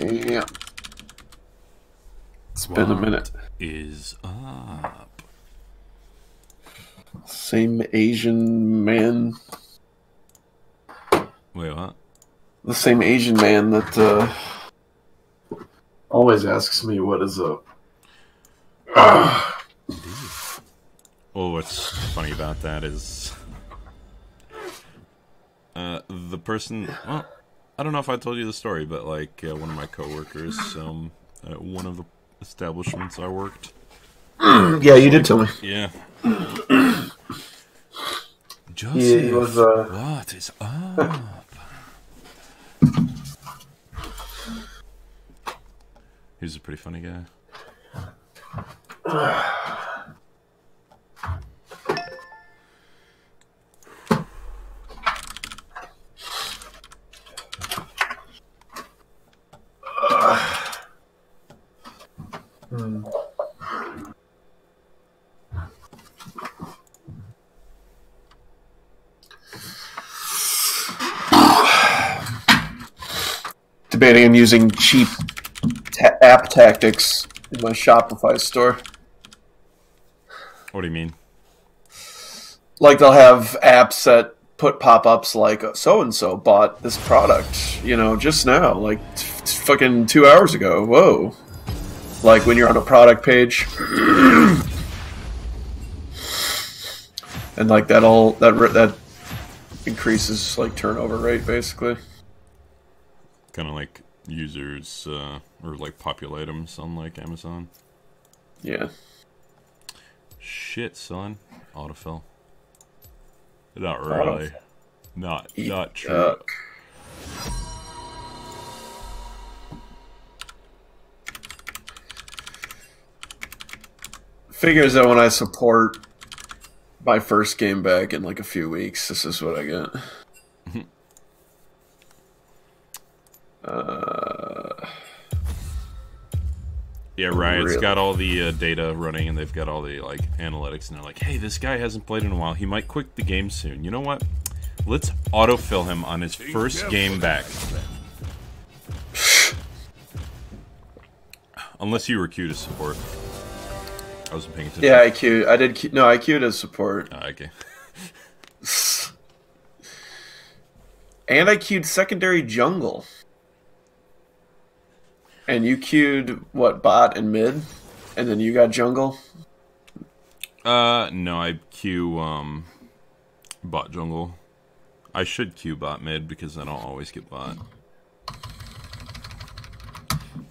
Yeah. It's been a minute. Is up. Same Asian man. Wait, what? The same Asian man that always asks me what is up. Well, what's funny about that is the person. Well, I don't know if I told you the story, but like one of my coworkers, at one of the establishments I worked. Yeah, you did tell me. Yeah. Joseph, he was, what is up? He's a pretty funny guy. Debating on using cheap app tactics in my Shopify store. What do you mean? Like they'll have apps that put pop-ups like so-and-so bought this product, just now, like fucking 2 hours ago. Whoa. Like when you're on a product page. And like that increases like turnover rate basically. Kind of like users or like popular items on like Amazon. Yeah. Shit, son. Autofill. Not really. Not true. Figures that when I support my first game back in like a few weeks, this is what I get. Yeah, Riot's got all the data running, and they've got all the like analytics, and they're like, "Hey, this guy hasn't played in a while. He might quit the game soon. You know what? Let's autofill him on his first game back." Unless you were queued to support. I wasn't paying attention. Yeah, I queued. I did. No, I queued as support. Oh, okay. And I queued secondary jungle. And you queued what, bot and mid, and then you got jungle. No, I queue bot jungle. I should queue bot mid because I don't always get bot.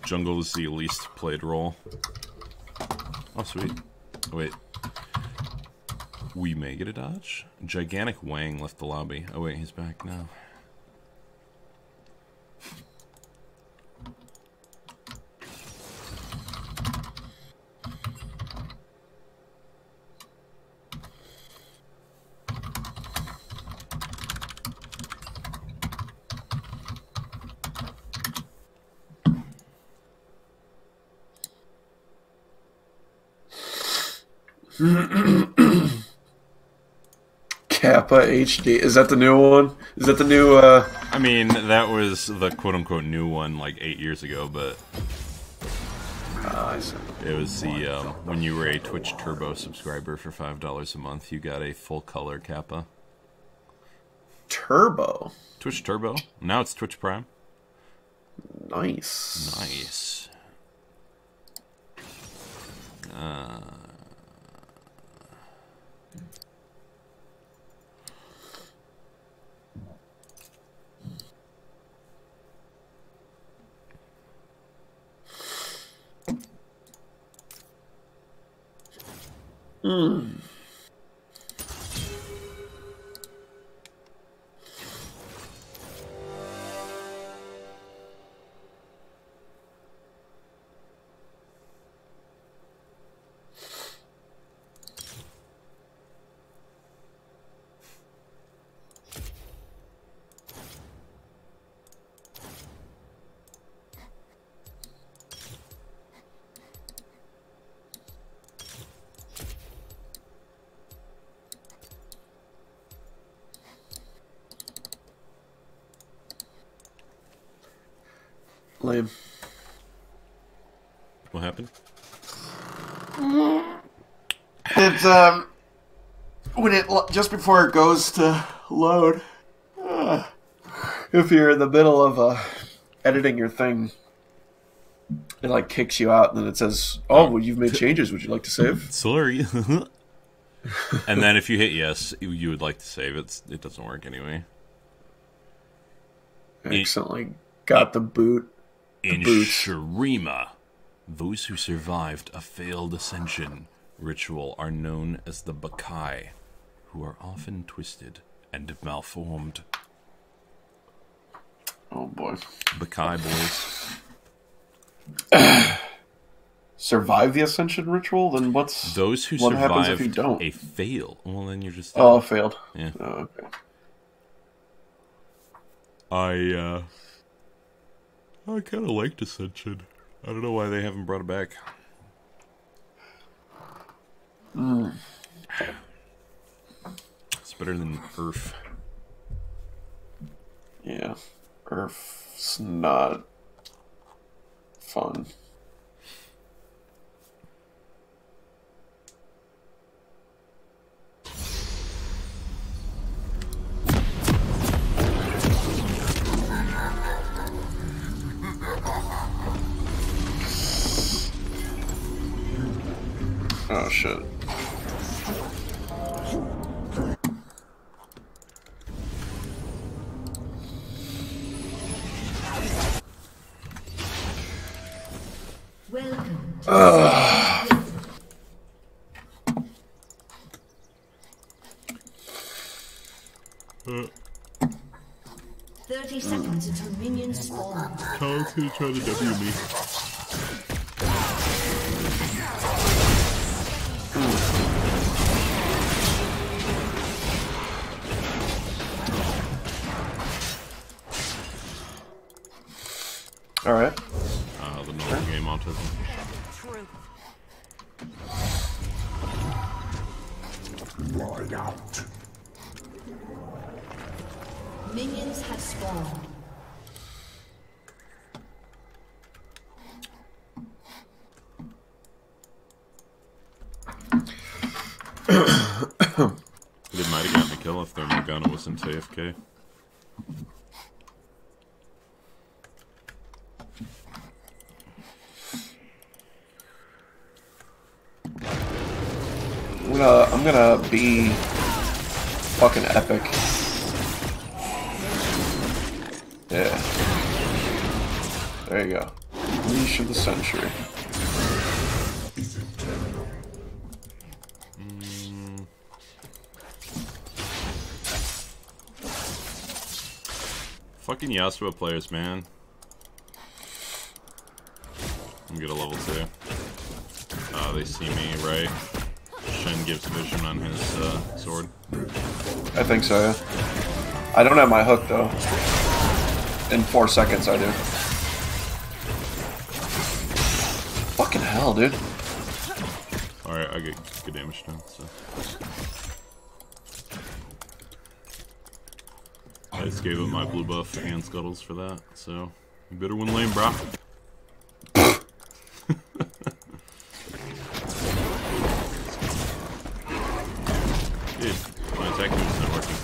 Jungle is the least played role. Oh, sweet. Wait. We may get a dodge? Gigantic Wang left the lobby. Oh, wait, he's back now. Kappa HD. Is that the new one? Is that the new, I mean, that was the quote-unquote new one like 8 years ago, but I see. it was the, when you were a Twitch Turbo subscriber for $5 a month, you got a full-color Kappa. Turbo? Twitch Turbo? Now it's Twitch Prime. Nice. Nice. Lame. What happened? It's when it just before it goes to load, if you're in the middle of editing your thing, it like kicks you out, and then it says, "Oh, well, you've made changes. Would you like to save?" Sorry. And then if you hit yes, you would like to save it. It doesn't work anyway. Accidentally got the boot. In Shurima, those who survived a failed ascension ritual are known as the Bakai, who are often twisted and malformed. Oh boy. Bakai boys. Survive the ascension ritual? Then what's... Those who what survived happens if you don't? a fail. Well, then you're just... Oh, failed. Yeah. Oh, okay. I kind of liked Ascension. I don't know why they haven't brought it back. It's better than Earth. Yeah. Earth's not fun. Oh shit. Welcome to 30 seconds until minions spawn. Kyle's gonna try to W me. Alright. The normal game autism. Ride out. Minions have spawned. They might have gotten a kill if their Morgana wasn't AFK. I'm gonna be fucking epic. Yeah. There you go. Leash of the Century. Fucking Yasuo players, man. I'm gonna get a level 2. They see me, right? Shen gives vision on his sword. I think so, yeah. I don't have my hook, though. In 4 seconds, I do. Fucking hell, dude. Alright, I get good damage done, so. I just gave up my blue buff and scuttles for that, so you better win lane, brah. Dude, my attack move is not working.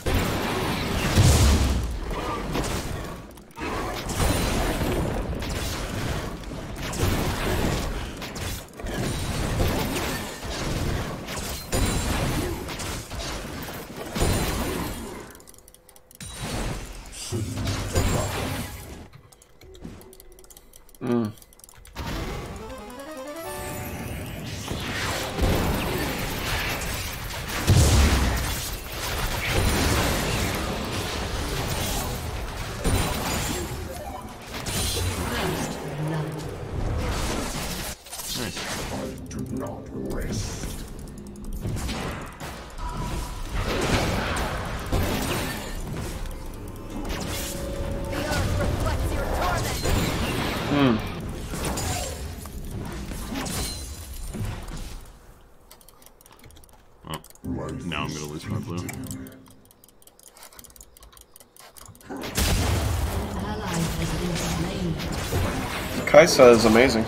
Now I'm gonna lose my blue. Ally has been slain. Kaisa is amazing.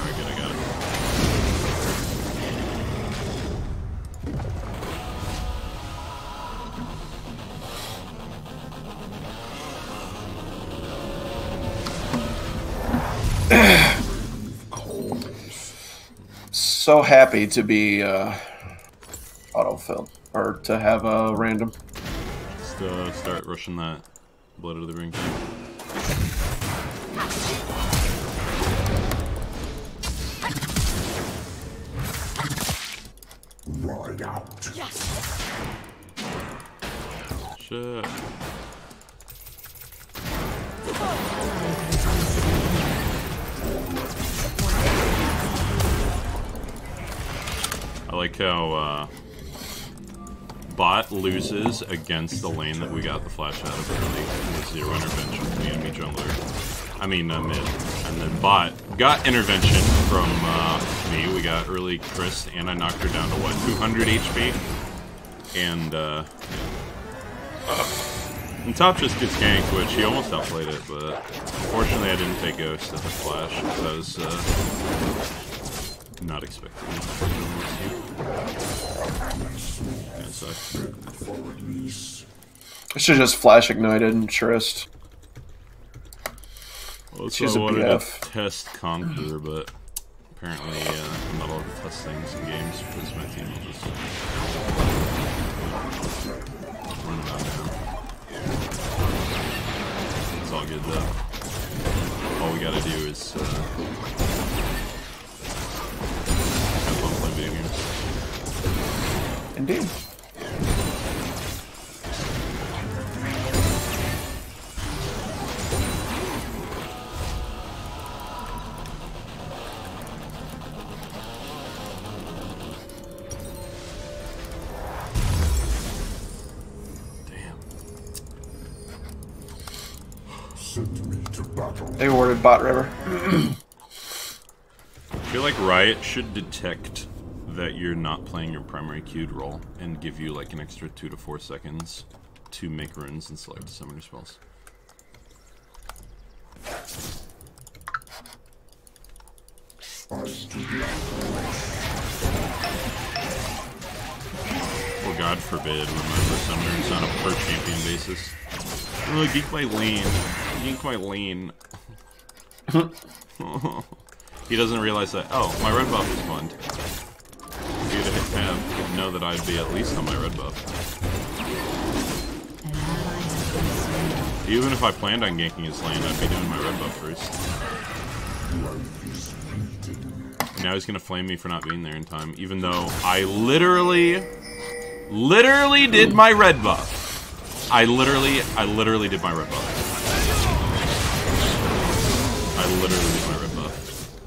Alright, good, I got it. So happy to be autofill, or to have a random. Just start rushing that Blood of the Ring thing. Ride out. Shit. I like how bot loses against the lane that we got the flash out of early with 0 intervention from the enemy jungler. I mean mid. And then bot got intervention from me. We got early Chris, and I knocked her down to what, 200 HP? And and top just gets ganked, which he almost outplayed it, but unfortunately I didn't take Ghost at the flash because I was not expecting it. I should just flash ignited and Trist. Well, She's so I a wanted BF. to test Conquer, but apparently I'm not allowed to test things in games because my team will just run it out now. It's all good though. All we gotta do is have fun playing video games. Indeed. Send me to battle. They awarded Bot River. I feel like Riot should detect that you're not playing your primary queued role and give you like an extra 2 to 4 seconds to make runes and select summoner spells. Or God forbid, remember summoners on a per champion basis. Oh, geek my lane. Geek my lane. He doesn't realize that, oh, my red buff is fun. If you'd hit tab, you'd know that I'd be at least on my red buff. Even if I planned on ganking his lane, I'd be doing my red buff first. Now he's gonna flame me for not being there in time, even though I literally did my red buff. I literally did my red buff. I literally did my red buff.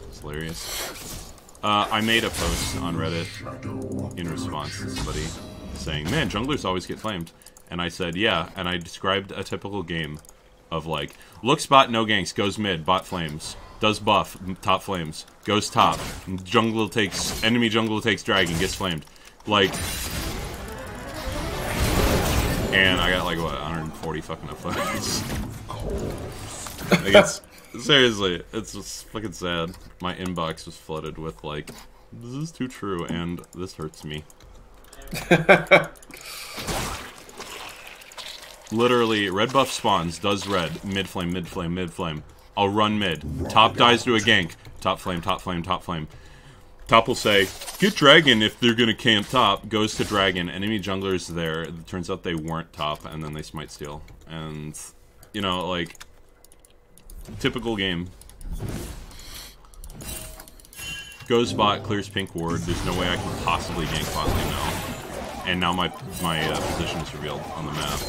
It's hilarious. I made a post on Reddit in response to somebody saying, man, junglers always get flamed. And I said, yeah, and I described a typical game of like, looks bot, no ganks, goes mid, bot flames, does buff, top flames, goes top, enemy jungle takes dragon, gets flamed. Like, and I got like, what, 140 fucking upvotes. Like, it's, seriously, it's just fucking sad. My inbox was flooded with like, this is too true, and this hurts me. Literally, red buff spawns, does red, mid flame, mid flame, mid flame. I'll run mid. Top dies to a gank. Top flame, top flame, top flame. Top will say, get dragon if they're gonna camp top. Goes to dragon. Enemy jungler's there. It turns out they weren't top, and then they smite steal. And, you know, like, typical game. Goes bot, clears pink ward. There's no way I can possibly gank bot lane now. And now my position is revealed on the map.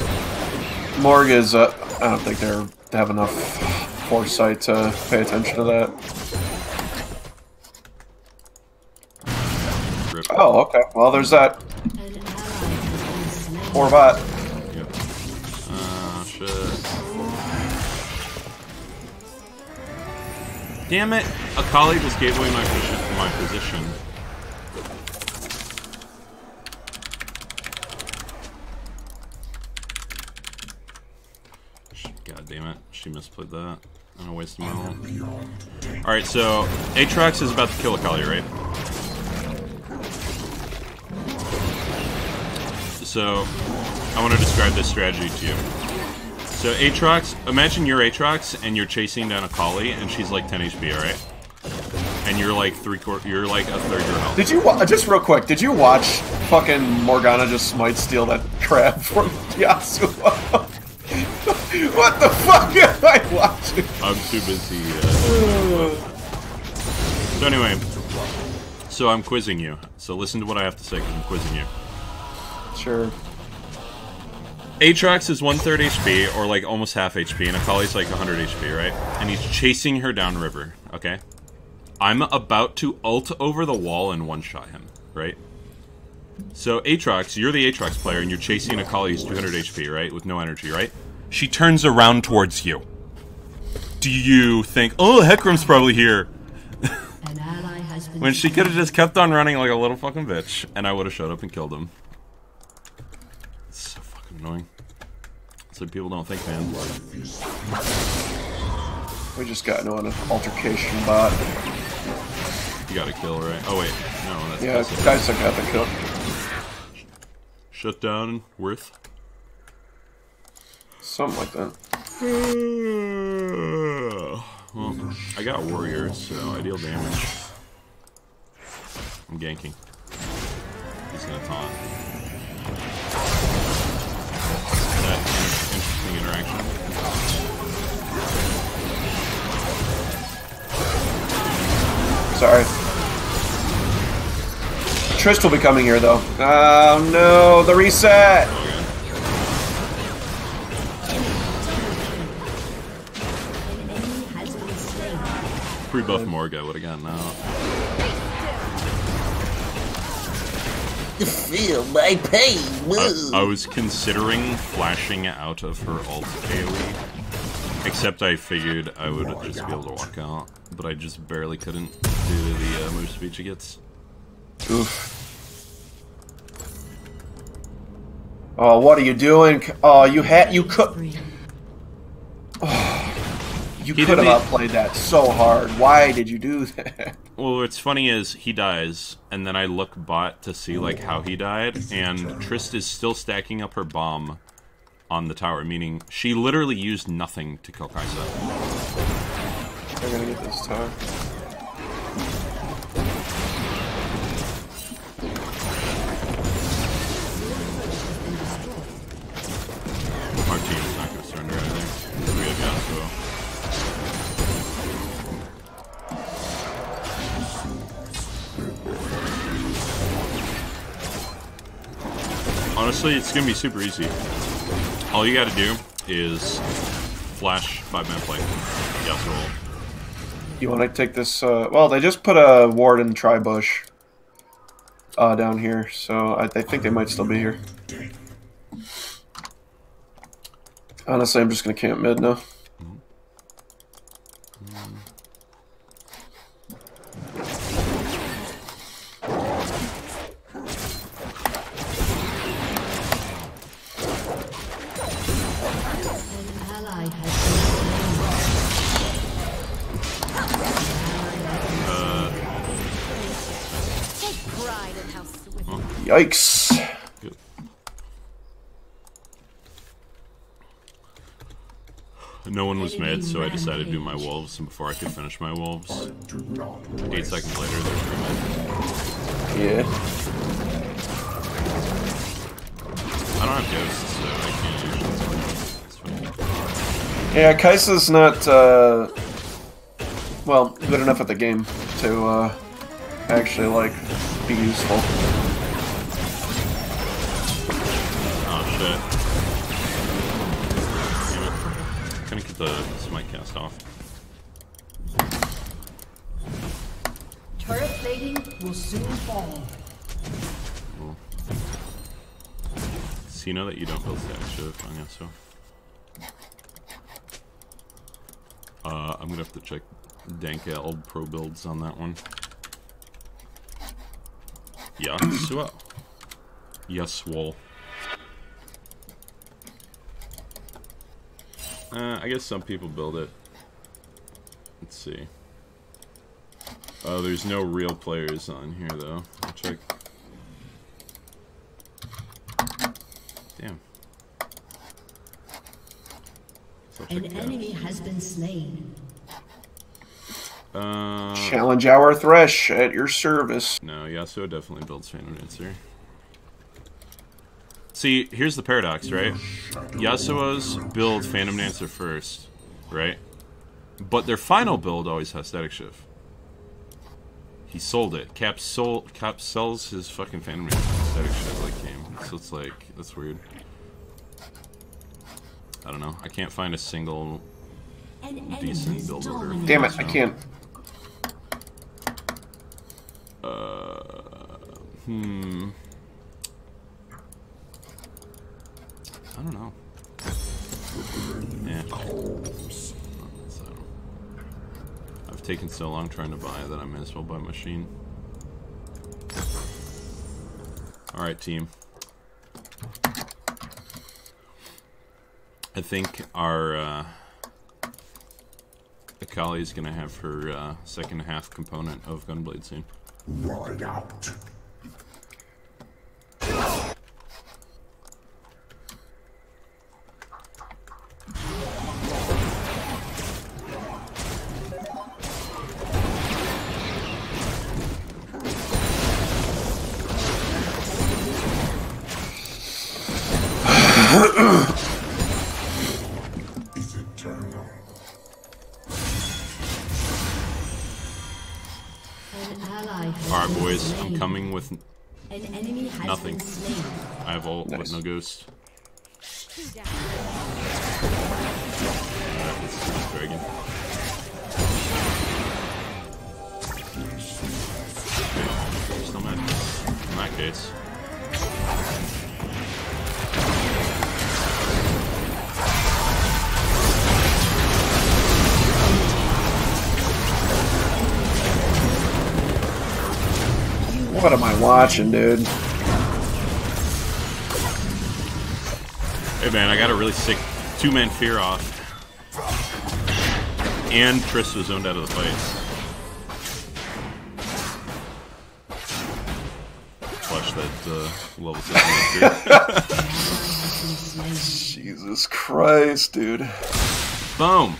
Morg is, I don't think they have enough foresight to pay attention to that. Rip. Oh, okay. Well, there's that. Poor bot. Yep. Shit. Damn it! Akali just gave away my position. God damn it. She misplayed that. I'm gonna waste my ult. Alright, so Aatrox is about to kill Akali, right? So, I want to describe this strategy to you. So, Aatrox, imagine you're Aatrox and you're chasing down Akali and she's like 10 HP, alright? And you're like you're like a third your health. Did you just real quick? Did you watch fucking Morgana just smite steal that crab from Yasuo? What the fuck am I watching? I'm too busy. So anyway, so I'm quizzing you. So listen to what I have to say because I'm quizzing you. Sure. Aatrox is 1/3 HP, or like almost half HP, and Akali's like 100 HP, right? And he's chasing her downriver, okay? I'm about to ult over the wall and one-shot him, right? So Aatrox, you're the Aatrox player, and you're chasing Akali who's 200 HP, right? With no energy, right? She turns around towards you. Do you think, oh, Hecarim's probably here? When she could have just kept on running like a little fucking bitch, and I would have showed up and killed him. It's so fucking annoying. So people don't think, man. We just got into an altercation bot. You got a kill, right? Oh wait, no, that's yeah. Guys, I got the kill. Shut down, Worth. Something like that. Well, I got warriors, so I deal damage. I'm ganking. He's gonna taunt. That interesting interaction. Sorry. Trist will be coming here, though. Oh no, the reset! Pre-buff Morga would have gotten out. Feel my pain. I was considering flashing out of her ult AoE, except I figured I would just be able to walk out, but I just barely couldn't due to the move speed she gets. Oof. Oh, what are you doing? Oh, you could. Oh, you could have outplayed that so hard. Why did you do that? Well, what's funny is he dies, and then I look bot to see like how he died, and Trist is still stacking up her bomb on the tower, meaning she literally used nothing to kill Kai'Sa. They're gonna get this tower. Our team's not gonna surrender, I think. We have Yasuo. Honestly, it's gonna be super easy. All you gotta do is flash 5-man play. Yasuo. You want to take this? Well, they just put a ward in Tribush down here, so I think they might still be here. Honestly, I'm just gonna camp mid now. Yikes. Good. No one was mad, so I decided to do my wolves, and before I could finish my wolves, 8 seconds later, they're mad. Yeah. I don't have ghosts, so I can't usually. It's fine. Yeah, Kai'Sa's not, well, good enough at the game to, actually, like, be useful. Oh, shit. Damn it. Gonna get the smite cast off. Turret plating will soon fall. Cool. So you know that you don't build static shift on Yasuo. I'm gonna have to check Dank-L pro builds on that one. Yasuo. Yasuo. I guess some people build it. Let's see. Oh, there's no real players on here, though. I'll check. Damn. An enemy has been slain. Challenge Hour Thresh at your service. No, Yasuo definitely builds Phantom Dancer. See, here's the paradox, right? Yasuo's build Phantom Dancer first, right? But their final build always has Static Shift. He sold it. Cap sells his fucking Phantom Dancer Static Shift like game. So it's like, that's weird. I don't know. I can't find a single decent build order. Damn it, I can't. I don't know. Yeah. I've taken so long trying to buy that I may as well buy a machine. Alright, team. I think our Akali is gonna have her second half component of Gunblade soon. Ride out. Is eternal. Alright, boys, I'm coming with An enemy has nothing. been slain. I have ult, but Nice. no ghost. Alright, let's do this dragon. Still mad. In that case. What am I watching, dude? Hey man, I got a really sick two-man fear off. And Triss was zoned out of the fight. Watch that level 6 Jesus Christ, dude. Boom!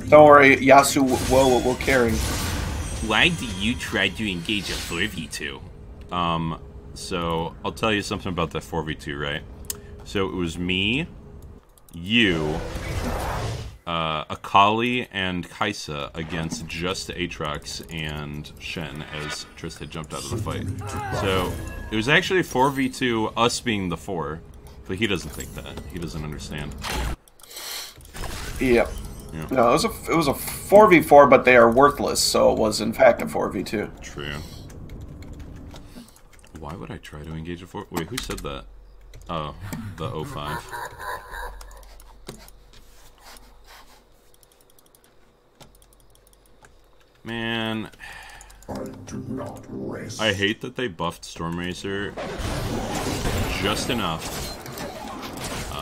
Don't worry, Yasu will carry. Why do you try to engage a 4v2? So I'll tell you something about that 4v2, right? So it was me, you, Akali, and Kaisa against just Aatrox and Shen as Triss had jumped out of the fight. So it was actually 4v2, us being the 4, but he doesn't think that. He doesn't understand. Yep. Yeah. No, it was a 4v4, but they are worthless, so it was in fact a 4v2. True. Why would I try to engage a 4? Wait, who said that? Oh, the 05. Man, I do not rest. I hate that they buffed Stormracer just enough.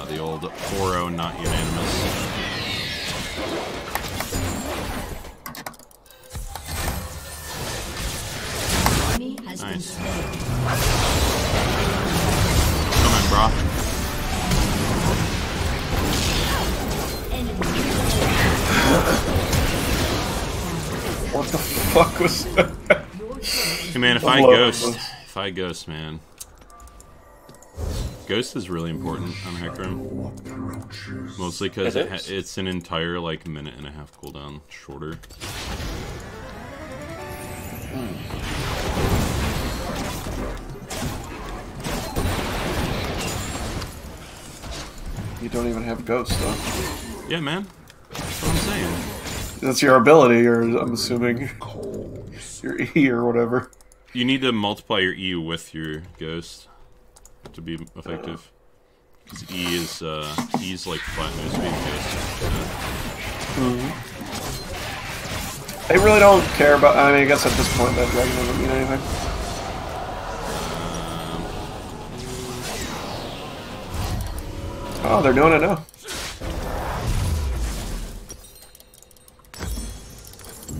The old 4-0 not unanimous. Enemy has been Nice. slain. Come in, bro. What the fuck was that? Hey man, if I ghost, man. Ghost is really important on Hecarim. Mostly because it's an entire, like, minute and a half cooldown shorter. You don't even have Ghost, though. Yeah, man. That's what I'm saying. That's your ability, or I'm assuming your E or whatever. You need to multiply your E with your Ghost to be effective. Because E's like flat move speed Ghost. They really don't care about. I mean, I guess at this point that dragon doesn't mean anything. Oh, they're doing it now.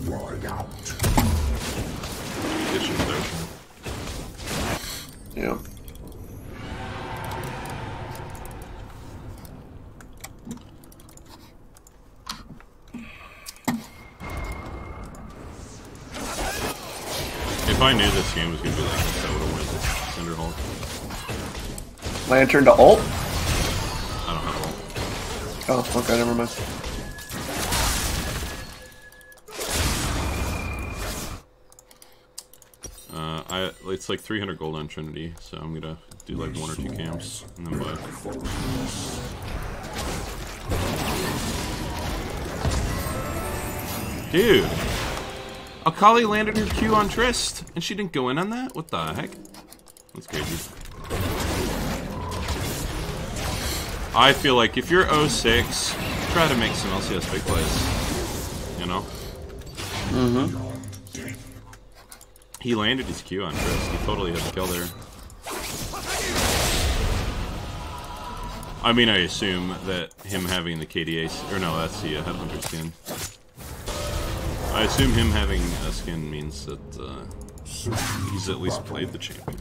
Ride out. Yeah. If I knew this game was gonna be like this, I would have went with Cinder Hulk. Lantern to ult? I don't have ult. Oh, okay, never mind. It's like 300 gold on Trinity, so I'm gonna do like 1 or 2 camps and then buy. Dude! Akali landed her Q on Trist, and she didn't go in on that? What the heck? That's crazy. I feel like if you're 06, try to make some LCS big plays. You know? Mm-hmm. He landed his Q on Trist. He totally had the kill there. I mean, I assume that him having the KDA... Or no, that's the Headhunter skin. I assume him having a skin means that he's at least played the champion.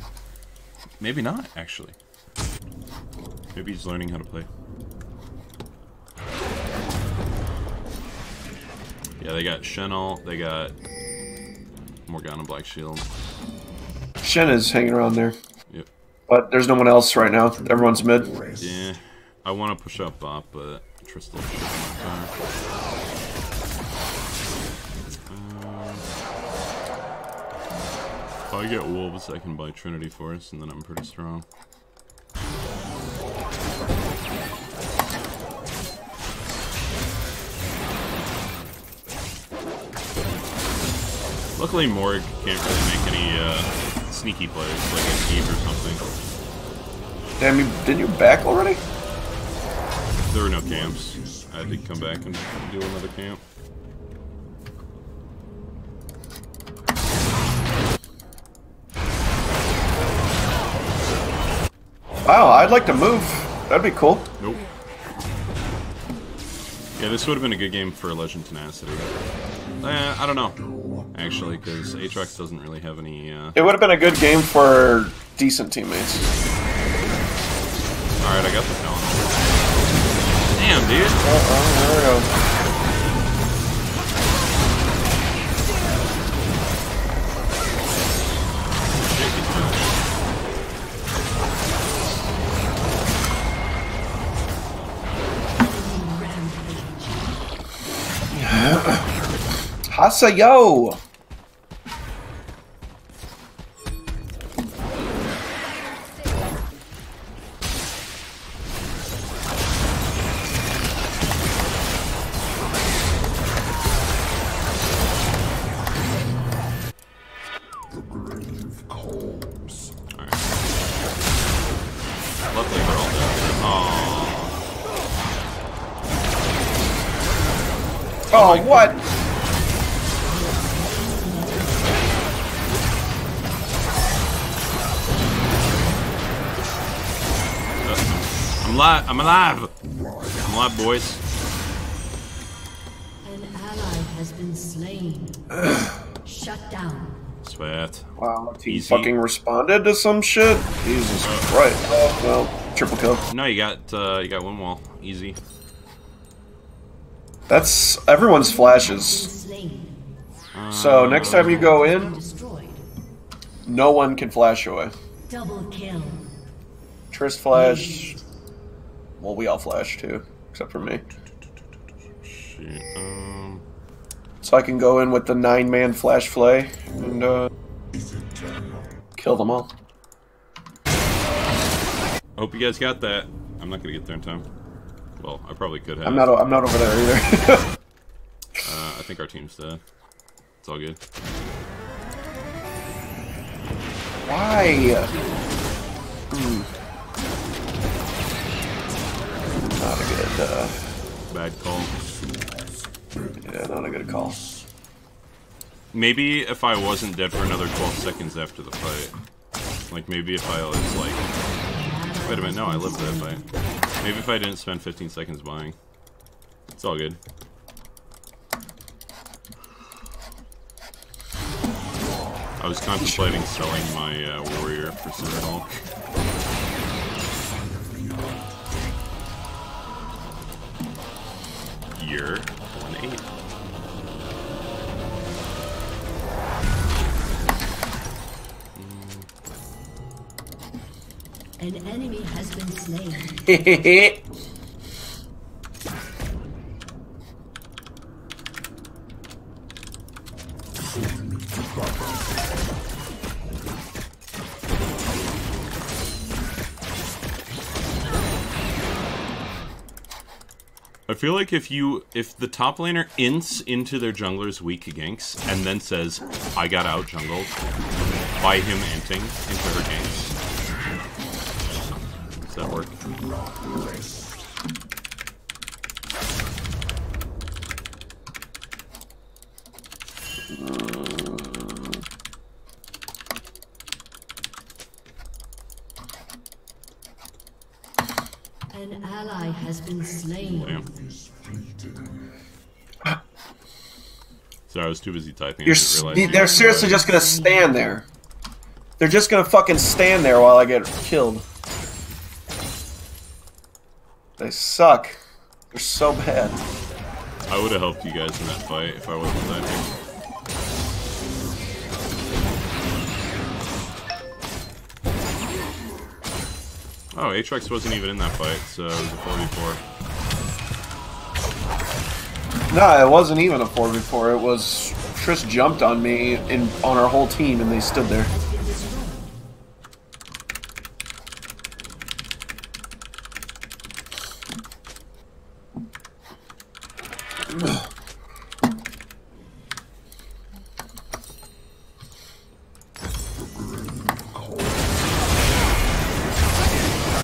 Maybe not, actually. Maybe he's learning how to play. Yeah, they got Shen'el, they got Morgana Black Shield. Shen is hanging around there. Yep. But there's no one else right now. Everyone's mid. Yeah. I want to push up bot, but Tristol should be my car. If I get wolves, I can buy Trinity Force, and then I'm pretty strong. Luckily, Morg can't really make any sneaky plays, like a Eve or something. Damn, didn't you back already? There were no camps. I had to come back and do another camp. Wow, I'd like to move. That'd be cool. Nope. Yeah, this would have been a good game for Legend Tenacity. I don't know, actually, because Aatrox doesn't really have any... It would have been a good game for decent teammates. Alright, I got the talent. Damn, dude! There we go. Hasayo! The grave calls. Alright. Luckily we're all dead. Oh, what? I'm alive! I'm alive, boys. An ally has been slain. Shut down. Sweat. Wow, he Easy. fucking responded to some shit? Jesus Christ. Oh, well, triple kill. No, you got Windwall. Easy. That's everyone's flashes. Slain. So next time you go in, Destroyed. no one can flash away. Double kill. Trist flash. Well, we all flash too, except for me. Shit. So I can go in with the 9-man flash flay and kill them all. Hope you guys got that. I'm not gonna get there in time. Well, I probably could have. I'm not over there either. I think our team's dead. It's all good. Why? Not a good. Bad call. Yeah, not a good call. Maybe if I wasn't dead for another 12 seconds after the fight. Like, maybe if I was like... Wait a minute, no, I lived that fight. Maybe if I didn't spend 15 seconds buying. It's all good. I was contemplating selling my warrior for Citadel. Year 1-8. An enemy has been slain. I feel like if the top laner ints into their jungler's weak ganks and then says, I got out jungled by him inting into her ganks. Does that work? An ally has been slain. Damn. Sorry, I was too busy typing. They're seriously just gonna stand there. They're just gonna fucking stand there while I get killed. They suck. They're so bad. I would have helped you guys in that fight if I wasn't typing. Oh, Aatrox wasn't even in that fight, so it was a 4v4. No, it wasn't even a 4v4. It was Triss jumped on me on our whole team, and they stood there.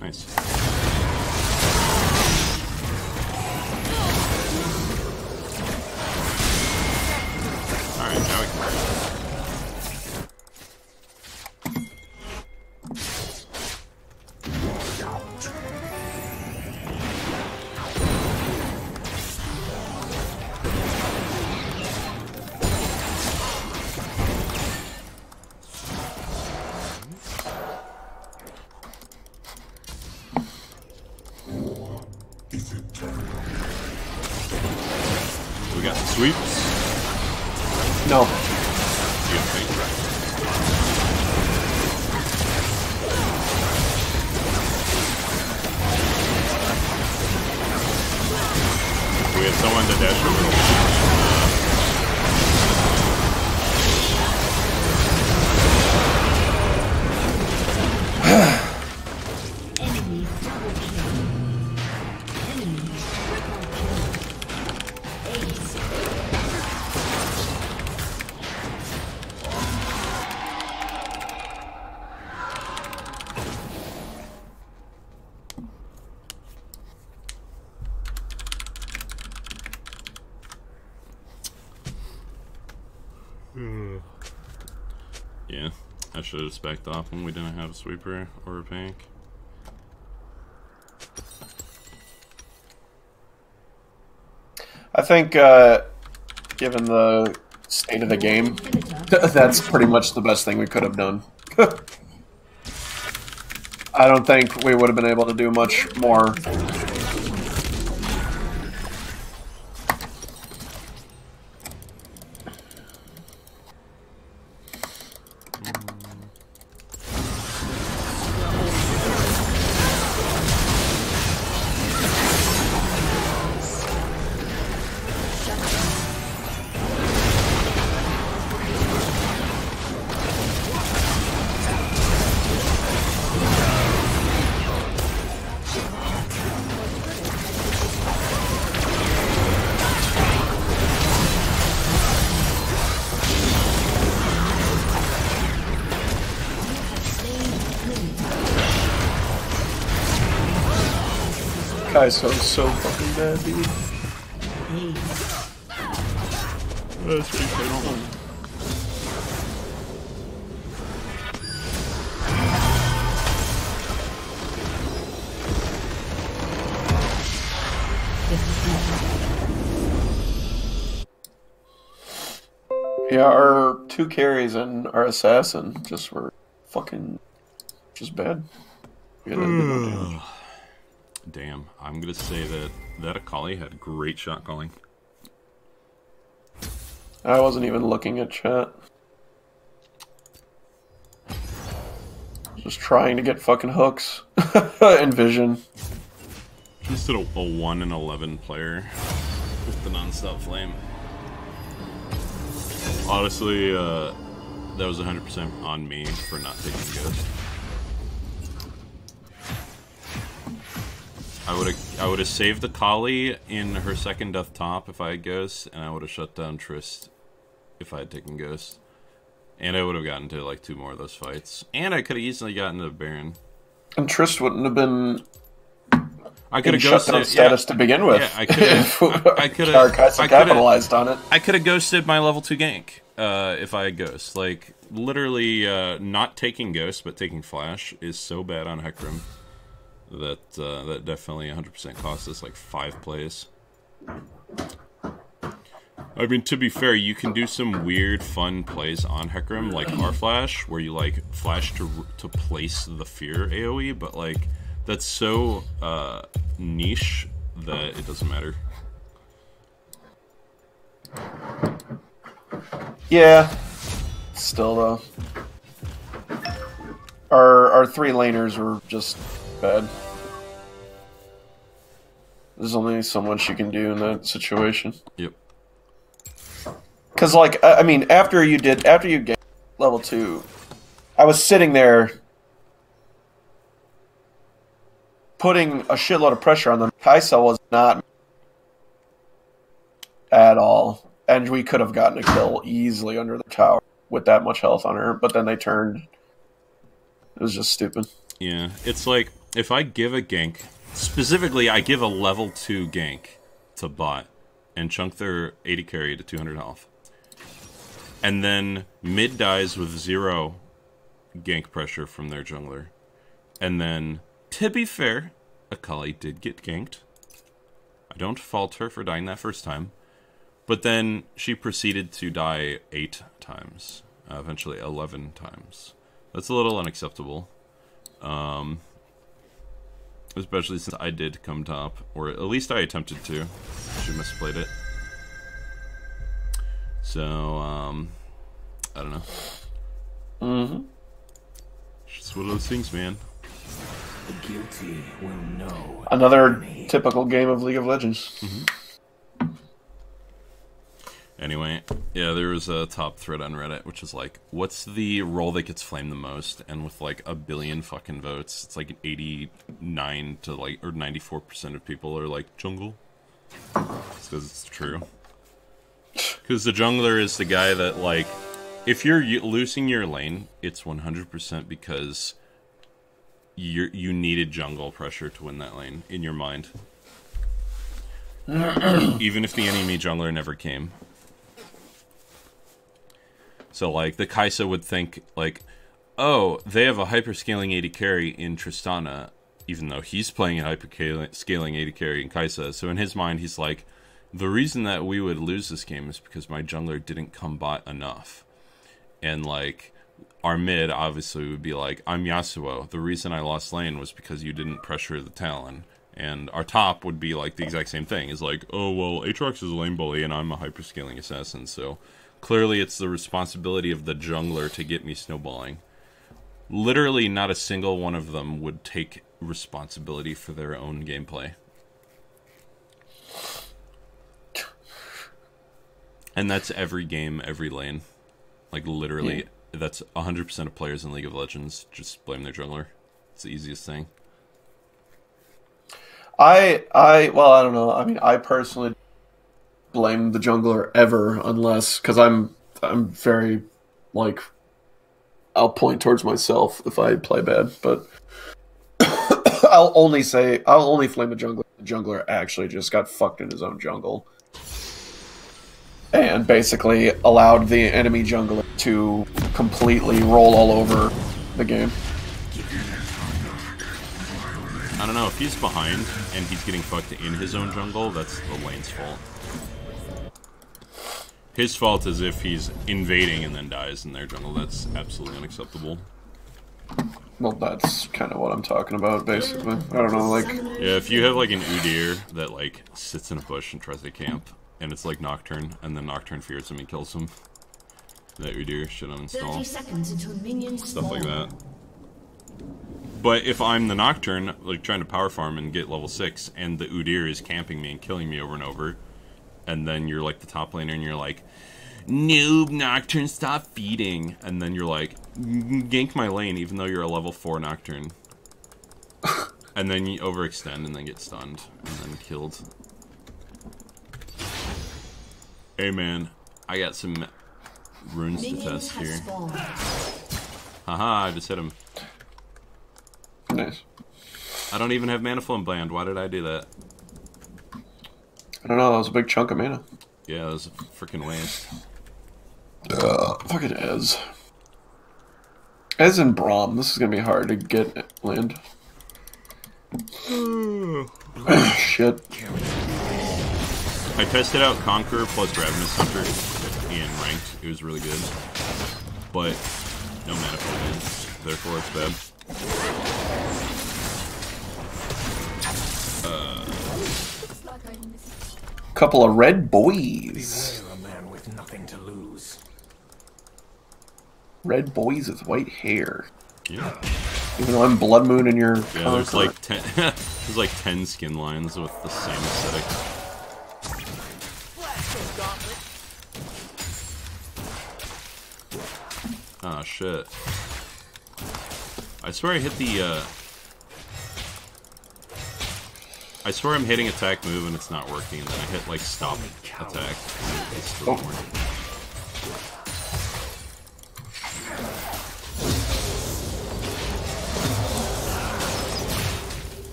Nice. Alright, now we can. We got the sweeps. No. You don't think? We had someone to dash over the Enemy double kill. Enemy triple kill. Ace. Yeah, I should have backed off when we didn't have a sweeper or a pank. I think, given the state of the game, that's pretty much the best thing we could have done. I don't think we would have been able to do much more. Kai'Sa is so fucking bad, dude. That's pretty cool. Yeah, our 2 carries and our assassin just were fucking just bad. Damn, I'm gonna say that Akali had great shot calling. I wasn't even looking at chat. Just trying to get fucking hooks and vision. Just a 1 and 11 player with the non-stop flame. Honestly, that was 100% on me for not taking Ghost. I would have saved the Kali in her second death top if I had Ghost, and I would have shut down Trist if I had taken Ghost. And I would have gotten to like 2 more of those fights. And I could have easily gotten to Baron. And Trist wouldn't have been I could have ghosted status to begin with. Yeah, I could have. I could have capitalized on it. I could have ghosted my level 2 gank if I had Ghost. Like literally, not taking Ghost but taking Flash is so bad on Hecarim that that definitely 100% cost us like 5 plays. I mean, to be fair, you can do some weird, fun plays on Hecarim, like R-Flash, where you, like, flash to place the Fear AoE, but, like, that's so niche that it doesn't matter. Yeah. Still, though. Our 3 laners were just bad. There's only so much you can do in that situation. Yep. Because, like, I mean, after you get level 2, I was sitting there putting a shitload of pressure on them. Kai'Sa was not at all. And we could have gotten a kill easily under the tower with that much health on her. But then they turned. It was just stupid. Yeah, it's like, if I give a gank, specifically I give a level 2 gank to bot, and chunk their 80 carry to 200 health. And then mid dies with 0 gank pressure from their jungler. And then, to be fair, Akali did get ganked. I don't fault her for dying that first time. But then she proceeded to die 8 times. Eventually 11 times. That's a little unacceptable. Especially since I did come top. Or at least I attempted to. She misplayed it. So, I don't know. Mm-hmm. It's just one of those things, man. The guilty will know. Another typical game of League of Legends. Mm-hmm. Anyway, yeah, there was a top thread on Reddit, which is like, what's the role that gets flamed the most? And with like 1 billion fucking votes, it's like 89 to like, or 94% of people are like, jungle. It's because it's true. Because the jungler is the guy that, like, if you're losing your lane, it's 100% because you needed jungle pressure to win that lane, in your mind. Even if the enemy jungler never came. So, like, the Kai'Sa would think, like, oh, they have a hyperscaling 80 carry in Tristana, even though he's playing a hyperscaling 80 carry in Kai'Sa. So in his mind, he's like, the reason that we would lose this game is because my jungler didn't come bot enough. And, like, our mid obviously would be like, I'm Yasuo. The reason I lost lane was because you didn't pressure the Talon. And our top would be like the exact same thing. It's like, oh, well, Aatrox is a lane bully and I'm a hyperscaling assassin. So clearly it's the responsibility of the jungler to get me snowballing. Literally not a single one of them would take responsibility for their own gameplay. And that's every game, every lane. Like, literally, that's 100% of players in League of Legends just blame their jungler. It's the easiest thing. Well, I don't know. I mean, I personally blame the jungler ever, unless, because I'm very, like, I'll point towards myself if I play bad, but I'll only flame the jungler. The jungler actually just got fucked in his own jungle. And basically allowed the enemy jungler to completely roll all over the game. I don't don't know, if he's behind and he's getting fucked in his own jungle, that's the lane's fault. His fault is if he's invading and then dies in their jungle. That's absolutely unacceptable. Well, that's kind of what I'm talking about, basically. I don't know, like... Yeah, if you have, like, an Udyr that, like, sits in a bush and tries to camp, and it's, like, Nocturne, and then Nocturne fears him and kills him, that Udyr should uninstall. 30 seconds until minions Stuff like spawn. that. But if I'm the Nocturne, like, trying to power farm and get level 6, and the Udyr is camping me and killing me over and over, and then you're, like, the top laner, and you're like, noob, Nocturne, stop feeding. And then you're like, gank my lane, even though you're a level 4 Nocturne. And then you overextend, and then get stunned, and then killed. Hey, man, I got some runes to test here. Haha, I just hit him. Nice. I don't even have Mana Flow and Bland. Why did I do that? I don't know, that was a big chunk of mana. Yeah, that was a freaking waste. Fucking Ez. Ez and Braum. This is gonna be hard to get land. Shit. I tested out Conqueror plus Ravenous Hunter in Ranked. It was really good. But no mana for it. Therefore it's bad. Couple of red boys. Beware a man with nothing to lose. Red boys with white hair. Yeah. Even though I'm Blood Moon and you're... Yeah, there's like 10 there's like 10 skin lines with the same aesthetic. Ah, shit. I swear I hit the, I swear I'm hitting attack move and it's not working, and then I hit, like, stop attack, and it's still not working.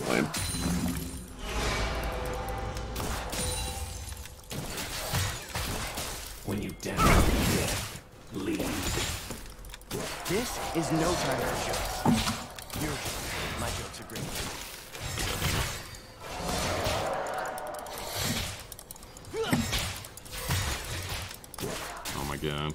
Lame. When you dance with death, leave. This is no time for jokes. Your joke. My jokes are great. Oh my god.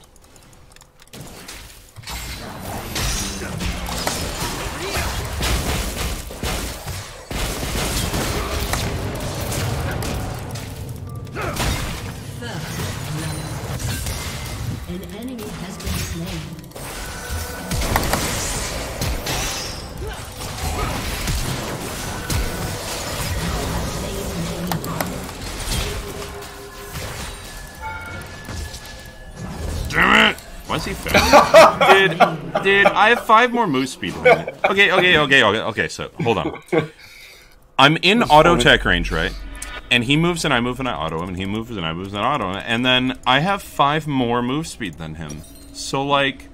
An enemy has been slain. Damn it! Why is he fast? Dude, I have 5 more move speed than him. Okay, so, hold on. I'm in auto attack range, right? And he moves and I move and I auto him, and he moves and I move and I auto him, and then I have 5 more move speed than him. So, like,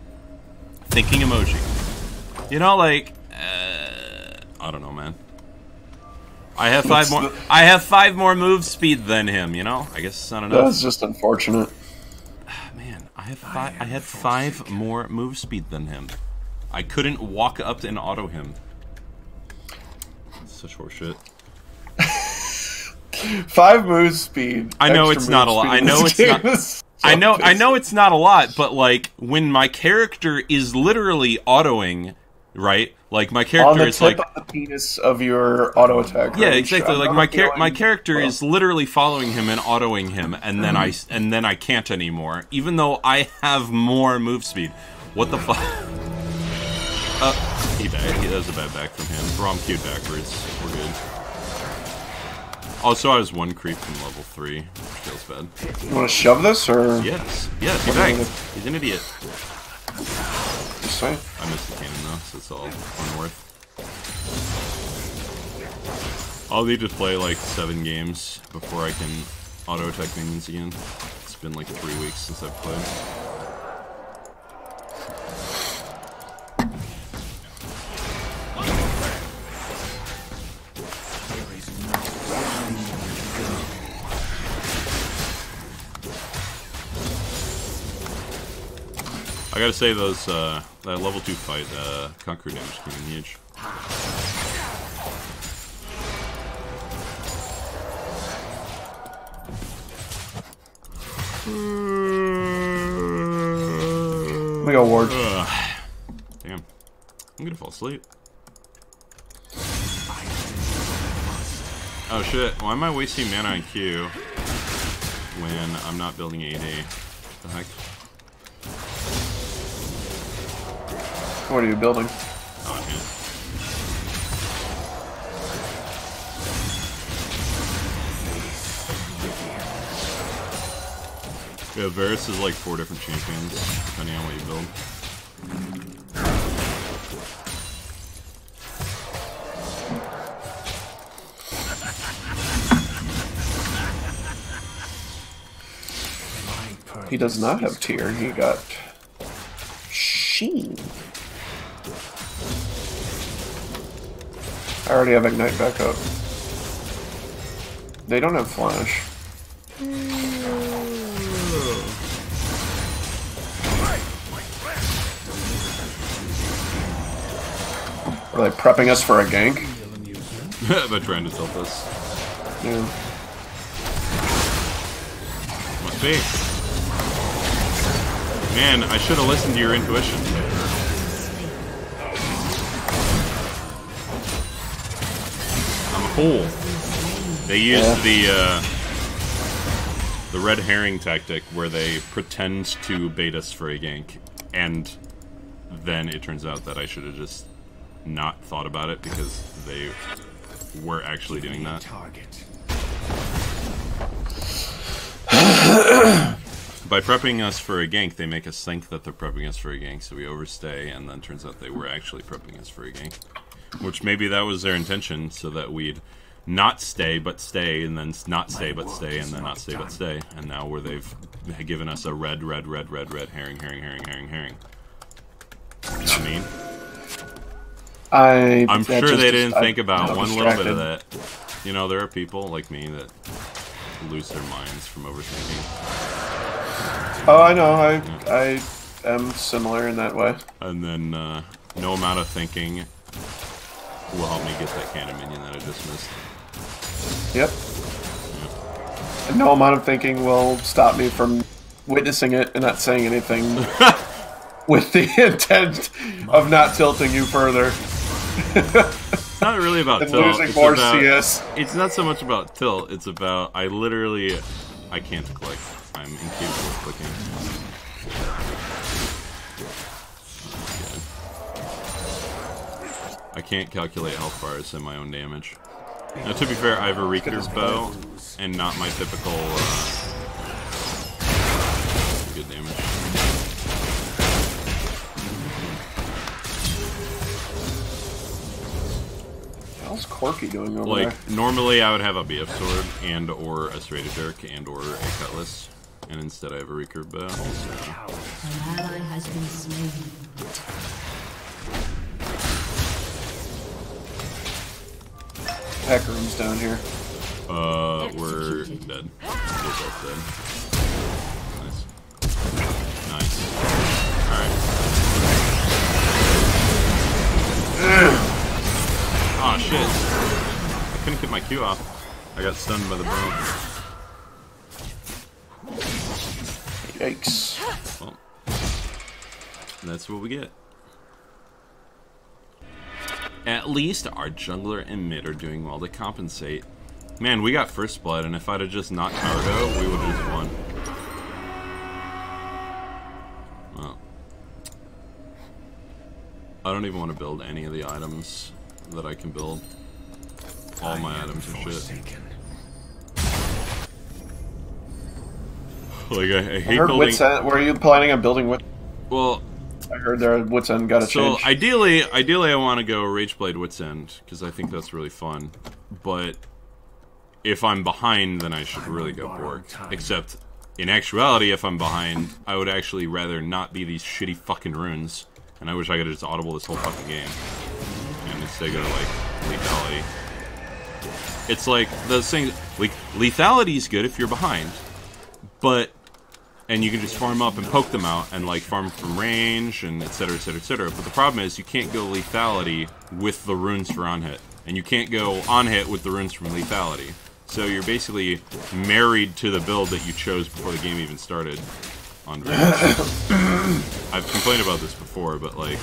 thinking emoji. You know, like, I don't know, man. I have 5 more. I have 5 more move speed than him. You know, I guess it's not enough. That's just unfortunate. Man, I had 5 more move speed than him. I couldn't walk up and auto him. Such horseshit. 5 move speed. I know it's not a lot. I know it's not. I know it's not a lot, but like when my character is literally autoing, right? Like my character is like on the penis of your auto attack. yeah, range. exactly. I'm Like not my character well. is literally following him and autoing him, and then I can't anymore, even though I have more move speed. What the fuck? He backed. That was a bad back from him. Braum queued backwards. We're good. Also, I was 1 creep from level 3, which feels bad. You want to shove this or? Yes, he backed. He's an idiot. Just saying. I missed the cannon though, so it's all unworth. I'll need to play like 7 games before I can auto attack minions again. It's been like 3 weeks since I've played. I gotta say those that level 2 fight conquer damage came in huge. We go ward. Damn. I'm gonna fall asleep. Oh shit, why am I wasting mana on Q when I'm not building AD? What the heck? What are you building? Oh, man. Yeah, Varus is like 4 different champions, depending on what you build. He does not have tier. He got Sheen. I already have Ignite back up. They don't have Flash. Are they prepping us for a gank? They're trying to tilt us. Yeah. Must be. Man, I should have listened to your intuition. I'm a fool. They used the red herring tactic where they pretend to bait us for a gank, and then it turns out that I should have just not thought about it because they were actually doing that. By prepping us for a gank, they make us think that they're prepping us for a gank, so we overstay, and then turns out they were actually prepping us for a gank. Which maybe that was their intention, so that we'd not stay but stay, and then not stay but stay, and then not stay but stay. And now where they've given us a red herring. You know what I mean? I'm sure they didn't think about one little bit of that. You know, there are people like me that lose their minds from overthinking. Oh, I know. I am similar in that way. And then no amount of thinking will help me get that cannon minion that I just missed. Yep. And no amount of thinking will stop me from witnessing it and not saying anything with the intent of not tilting you further. It's not really about tilt. Losing more CS. It's not so much about tilt. It's about I can't click. I'm incapable of clicking. I can't calculate health bars and my own damage. Now, to be fair, I have a Reeker's bow and not my typical good damage. How's Corky doing over Like, there? normally I would have a BF sword and or a Serrated Dirk and or a Cutlass. And instead I have a recurve bow. So. An ally has been slain. Hacker room's down here. We're dead. We're both dead. Nice. Nice. Alright. Oh shit. I couldn't get my Q off. I got stunned by the bone. Yikes. Well, that's what we get. At least our jungler and mid are doing well to compensate. Man, we got first blood, and if I'd have just not cargo, we would have just won. Well, I don't even want to build any of the items that I can build. All my items are shit. Like, I hate heard building... Wits End. Were you planning on building Wits? Well, I heard their Wits End got a change. so ideally I want to go Rageblade Wits End because I think that's really fun. But if I'm behind, then I should really go Borg. Except in actuality, if I'm behind, I would actually rather not be these shitty fucking runes. And I wish I could just audible this whole fucking game and instead go to like lethality. It's like those things. Like lethality is good if you're behind, but and you can just farm up and poke them out, and like farm from range, and etc, etc, etc. But the problem is you can't go lethality with the runes for on hit, and you can't go on hit with the runes from lethality. So you're basically married to the build that you chose before the game even started. On Varus. I've complained about this before, but like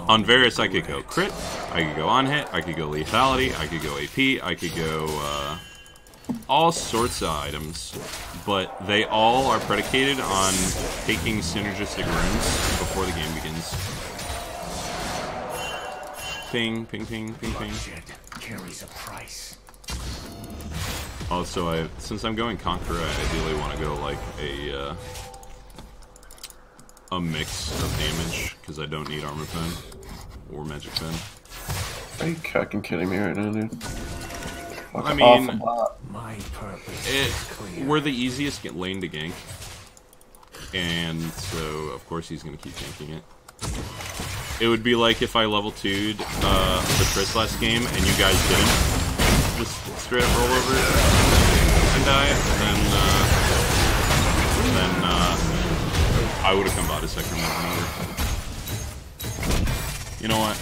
on Varus I could go crit, I could go on hit, I could go lethality, I could go AP, I could go all sorts of items, but they all are predicated on taking synergistic runes before the game begins. Ping, ping, ping, ping, ping. Carries a price. Also, since I'm going Conqueror, I ideally want to go like a mix of damage, because I don't need Armor Pen or Magic Pen. Are you fucking kidding me right now, dude? I mean, my purpose is clear. we're the easiest lane to gank, and so of course he's going to keep ganking it. It would be like if I level 2'd the Triss last game, and you guys didn't just straight up roll over and die, then I would have come out as second one. You know what?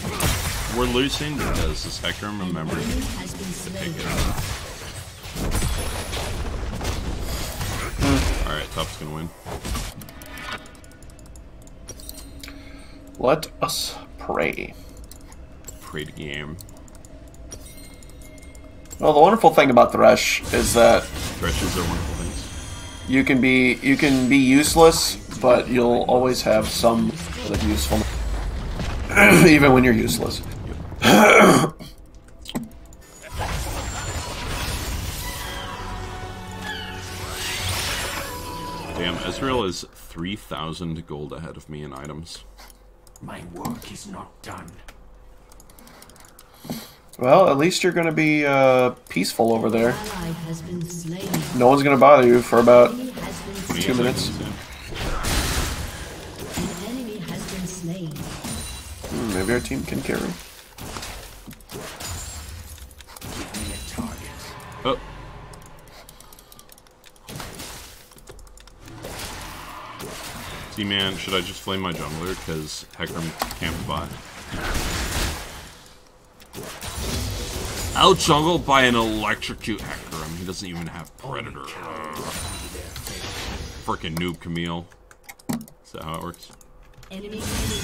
We're losing because this Hecarim remembered to take it. Alright, top's gonna win. Let us pray. Pray to game. Well, the wonderful thing about Thresh is that Threshes are wonderful things. you can be useless, but you'll always have some sort of usefulness, even when you're useless. Damn, Ezreal is 3,000 gold ahead of me in items. My work is not done. Well, at least you're going to be peaceful over there. Ally has been slain. No one's going to bother you for about Enemy has been 2 minutes. An enemy has been slain. Maybe our team can carry. Give me a target. Oh. See, man, should I just flame my jungler because Hecarim can't bot? Out jungled by an electrocute Hecarim. He doesn't even have Predator. Frickin' noob Camille. Is that how it works? Enemy killing.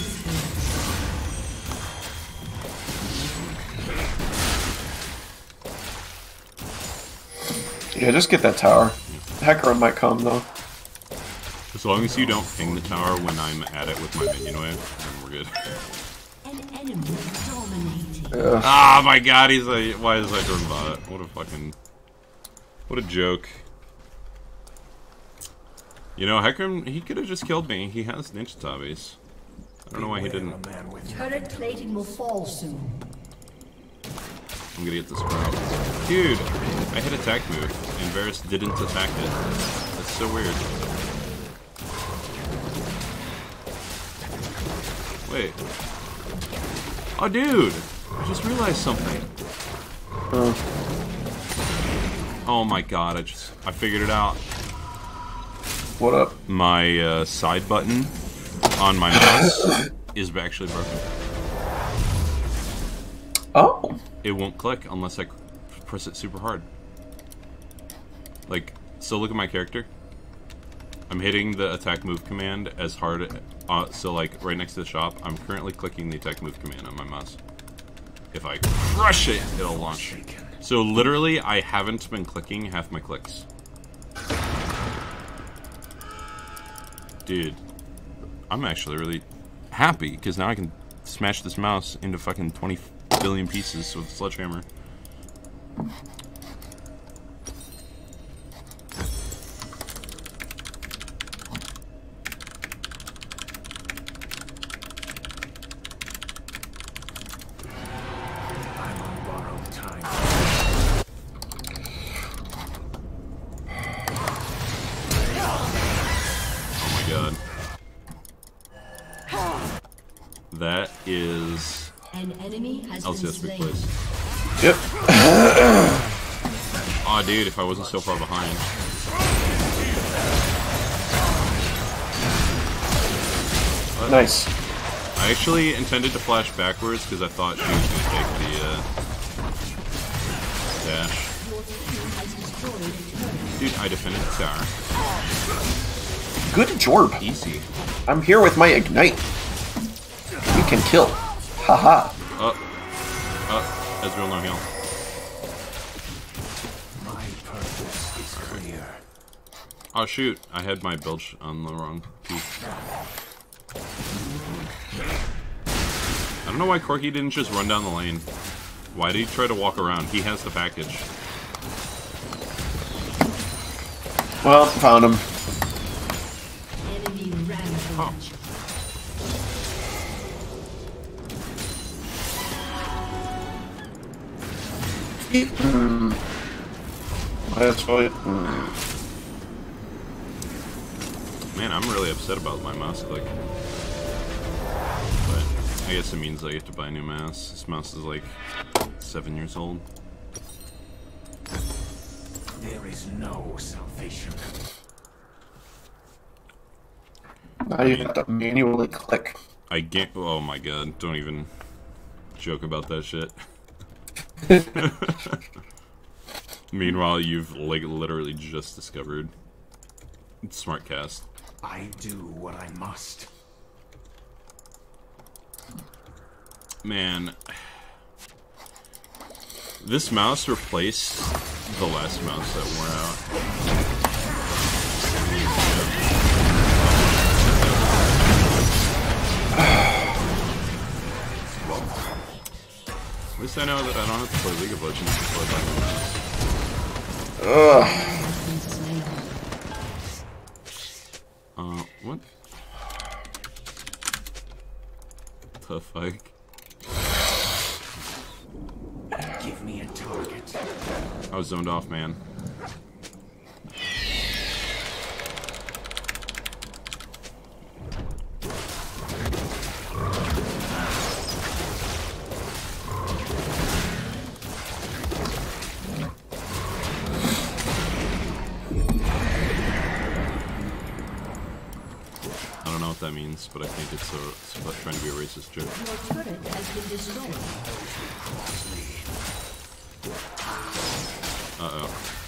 Yeah, just get that tower. Hecarim might come, though. As long as you don't ping the tower when I'm at it with my minion wave, then we're good. An enemy dominating. Ah, my god, he's like, why is I doing bot? What a fucking, what a joke. You know, Hecarim, he could have just killed me. He has ninja tabbies. I don't know why he didn't. Turret plating will fall soon. I'm gonna get this sprout. Dude, I hit attack move, and Varus didn't attack it. That's so weird. Wait. Oh, dude! I just realized something. Oh my god, I figured it out. What up? My side button on my mouse is actually broken. Oh. It won't click unless I press it super hard. Like, so look at my character. I'm hitting the attack move command as hard, so like right next to the shop, I'm currently clicking the attack move command on my mouse. If I crush it, it'll launch. So literally, I haven't been clicking half my clicks. Dude, I'm actually really happy, because now I can smash this mouse into fucking 20 billion pieces with a sledgehammer. I'm on borrowed time. Oh my god. That is An enemy has been LCS big slain. place. Yep. Aw, dude, if I wasn't so far behind. What? Nice. I actually intended to flash backwards because I thought she was going to take the dash. Dude, I defended the tower. Good job. Easy. I'm here with my ignite. You can kill. Haha. Ezreal no heal. My purpose is clear. Oh shoot, I had my bilge on the wrong piece. I don't know why Corki didn't just run down the lane. Why did he try to walk around? He has the package. Well, found him. Enemy rampage. That's right. Man, I'm really upset about my mouse click. But I guess it means I get to buy a new mouse. This mouse is like 7 years old. There is no salvation. Now you have to manually click. I get. Oh my god! Don't even joke about that shit. Meanwhile, you've like literally just discovered SmartCast. I do what I must. Man, this mouse replaced the last mouse that wore out. At least I know that I don't have to play League of Legends before I buy my mouse. What? The fuck? Give me a target. I was zoned off, man. I don't know what that means, but I think it's about trying to be a racist joke. Your turret has been destroyed.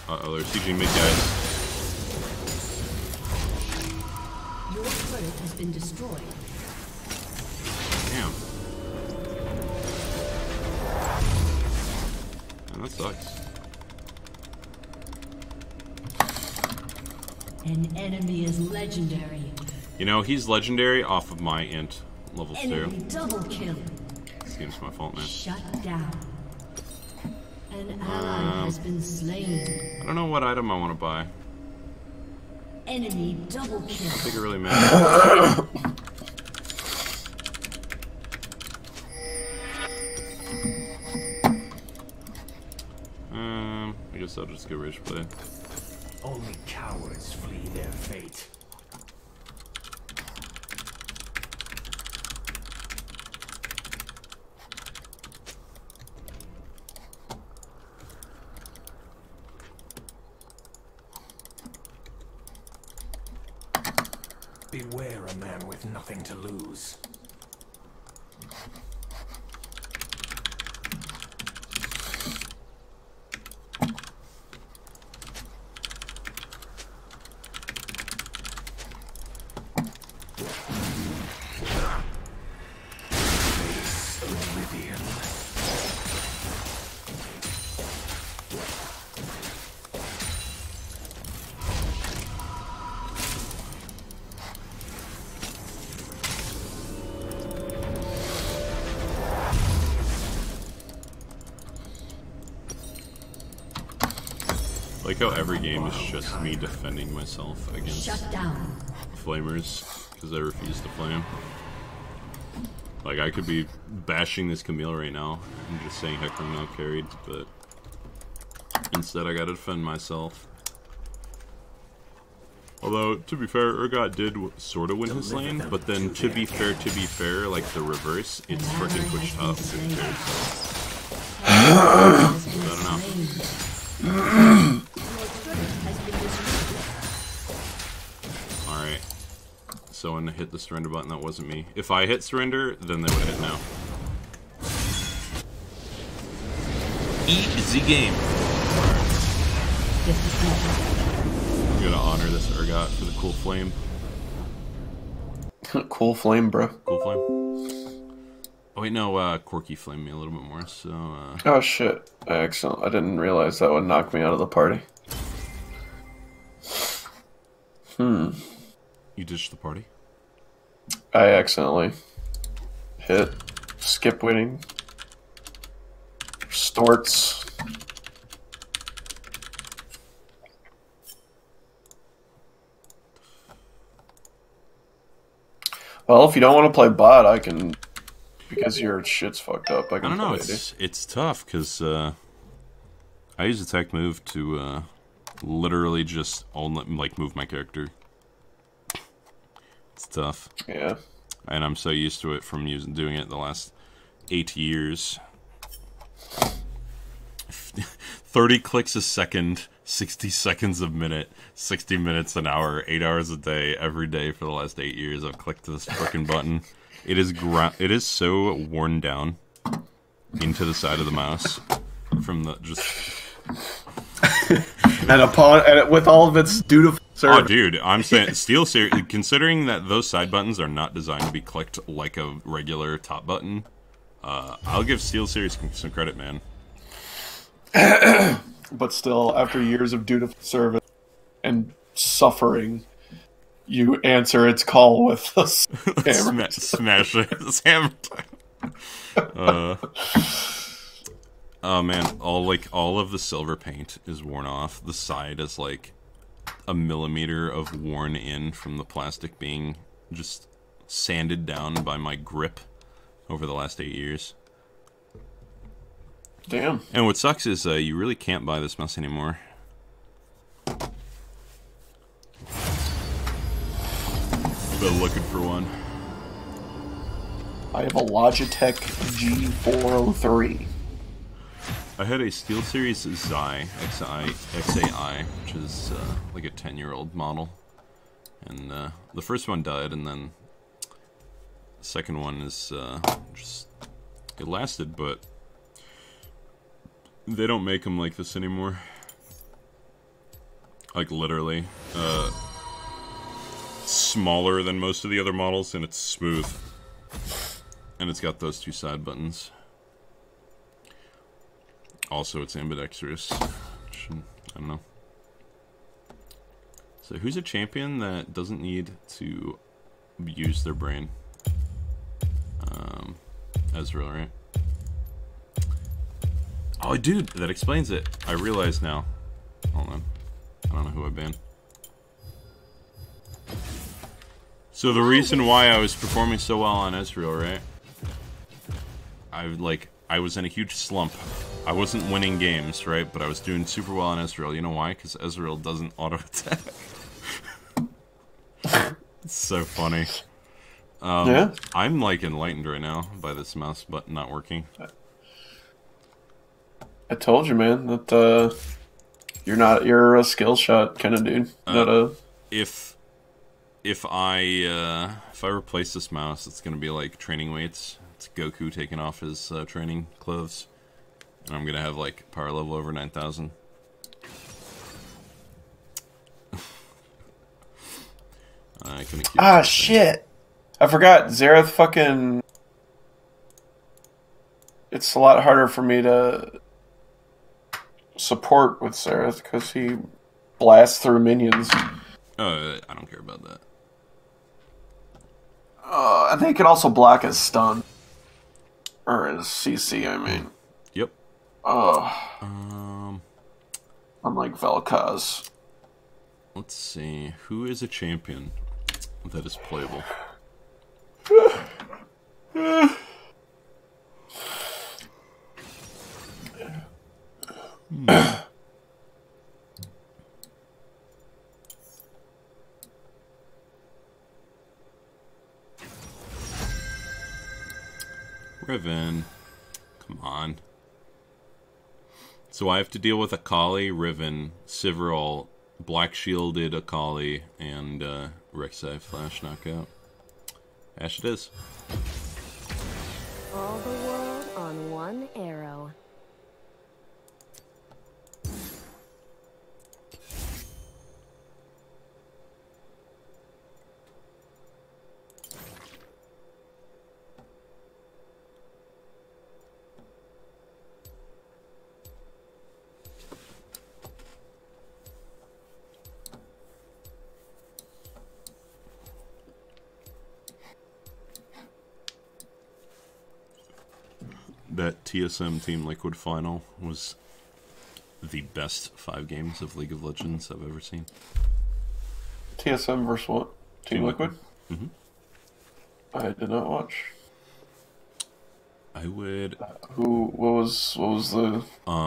Uh-oh, they're sieging mid, guys. Your turret has been destroyed. Damn. Man, that sucks. An enemy is legendary. You know, he's legendary off of my int level 2. Enemy double kill. This game's my fault, man. Shut down. An ally has been slain. I don't know what item I want to buy. Enemy double kill. I think it really matters. I guess I'll just go rage play. Only cowards flee their fate. Beware a man with nothing to lose. Face oblivion. Like how every game is just me defending myself against Shut down. flamers because I refuse to flame. Like I could be bashing this Camille right now and just saying Hecarim now carried, but instead I gotta defend myself. Although, to be fair, Urgot did sort of win his lane, but then to be fair, like the reverse, it's freaking Twitch top. I don't know. Alright. So when I hit the surrender button, that wasn't me. If I hit surrender, then they would hit now. Easy game. I'm gonna honor this Urgot for the cool flame. Cool flame, bro. Cool flame. Oh wait, no, Corky flamed me a little bit more, so, Oh shit. Excellent. I didn't realize that would knock me out of the party. You ditched the party? I accidentally hit skip winning. Storts. Well, if you don't want to play bot, I can, because your shit's fucked up. I I don't know, play it's tough, because, I use a tech move to, literally just only, like, move my character. It's tough. Yeah. And I'm so used to it from doing it the last 8 years. 30 clicks a second, 60 seconds a minute, 60 minutes an hour, 8 hours a day, every day for the last 8 years. I've clicked this frickin' button. It is so worn down into the side of the mouse from the just. And with all of its dutiful service. Oh, dude, I'm saying Steel Series. Considering that those side buttons are not designed to be clicked like a regular top button, I'll give Steel Series some credit, man. But still, after years of dutiful service and suffering, you answer its call with a hammer. Smash it. It's hammer time. Oh man, all of the silver paint is worn off. The side is like a millimeter of worn in from the plastic being just sanded down by my grip over the last 8 years. Damn. And what sucks is you really can't buy this mouse anymore. Been looking for one. I have a Logitech G403. I had a SteelSeries Xi XAI, which is like a 10-year-old model. And the first one died, and then the second one is just... It lasted, but they don't make them like this anymore. Like, literally. Smaller than most of the other models, and it's smooth. And it's got those two side buttons. Also, it's ambidextrous. Which, I don't know. So, who's a champion that doesn't need to use their brain? Ezreal, right? Oh, dude, that explains it. I realize now. Hold on. I don't know who I banned. So the reason why I was performing so well on Ezreal, right? I was in a huge slump. I wasn't winning games, right? But I was doing super well on Ezreal. You know why? Because Ezreal doesn't auto-attack. It's so funny. Yeah? I'm, like, enlightened right now by this mouse button not working. I told you, man, that you're a skill shot kind of dude. Not a... If I replace this mouse, it's gonna be like training weights. It's Goku taking off his training clothes, and I'm gonna have like power level over 9,000. Shit! I forgot Xerath fucking. It's a lot harder for me to support with Xerath because he blasts through minions. I don't care about that. I think he could also block his stun. Or his CC, I mean. Yep. Unlike Vel'Koz. Let's see. Who is a champion that is playable? Riven. Come on. So I have to deal with Akali, Riven, Sivir, Black shielded Akali and Rek'Sai flash knockout. Ash it is. All the world on one arrow. That TSM Team Liquid final was the best 5 games of League of Legends I've ever seen. TSM versus what? Team Liquid? Mm-hmm. I did not watch. I would. What was the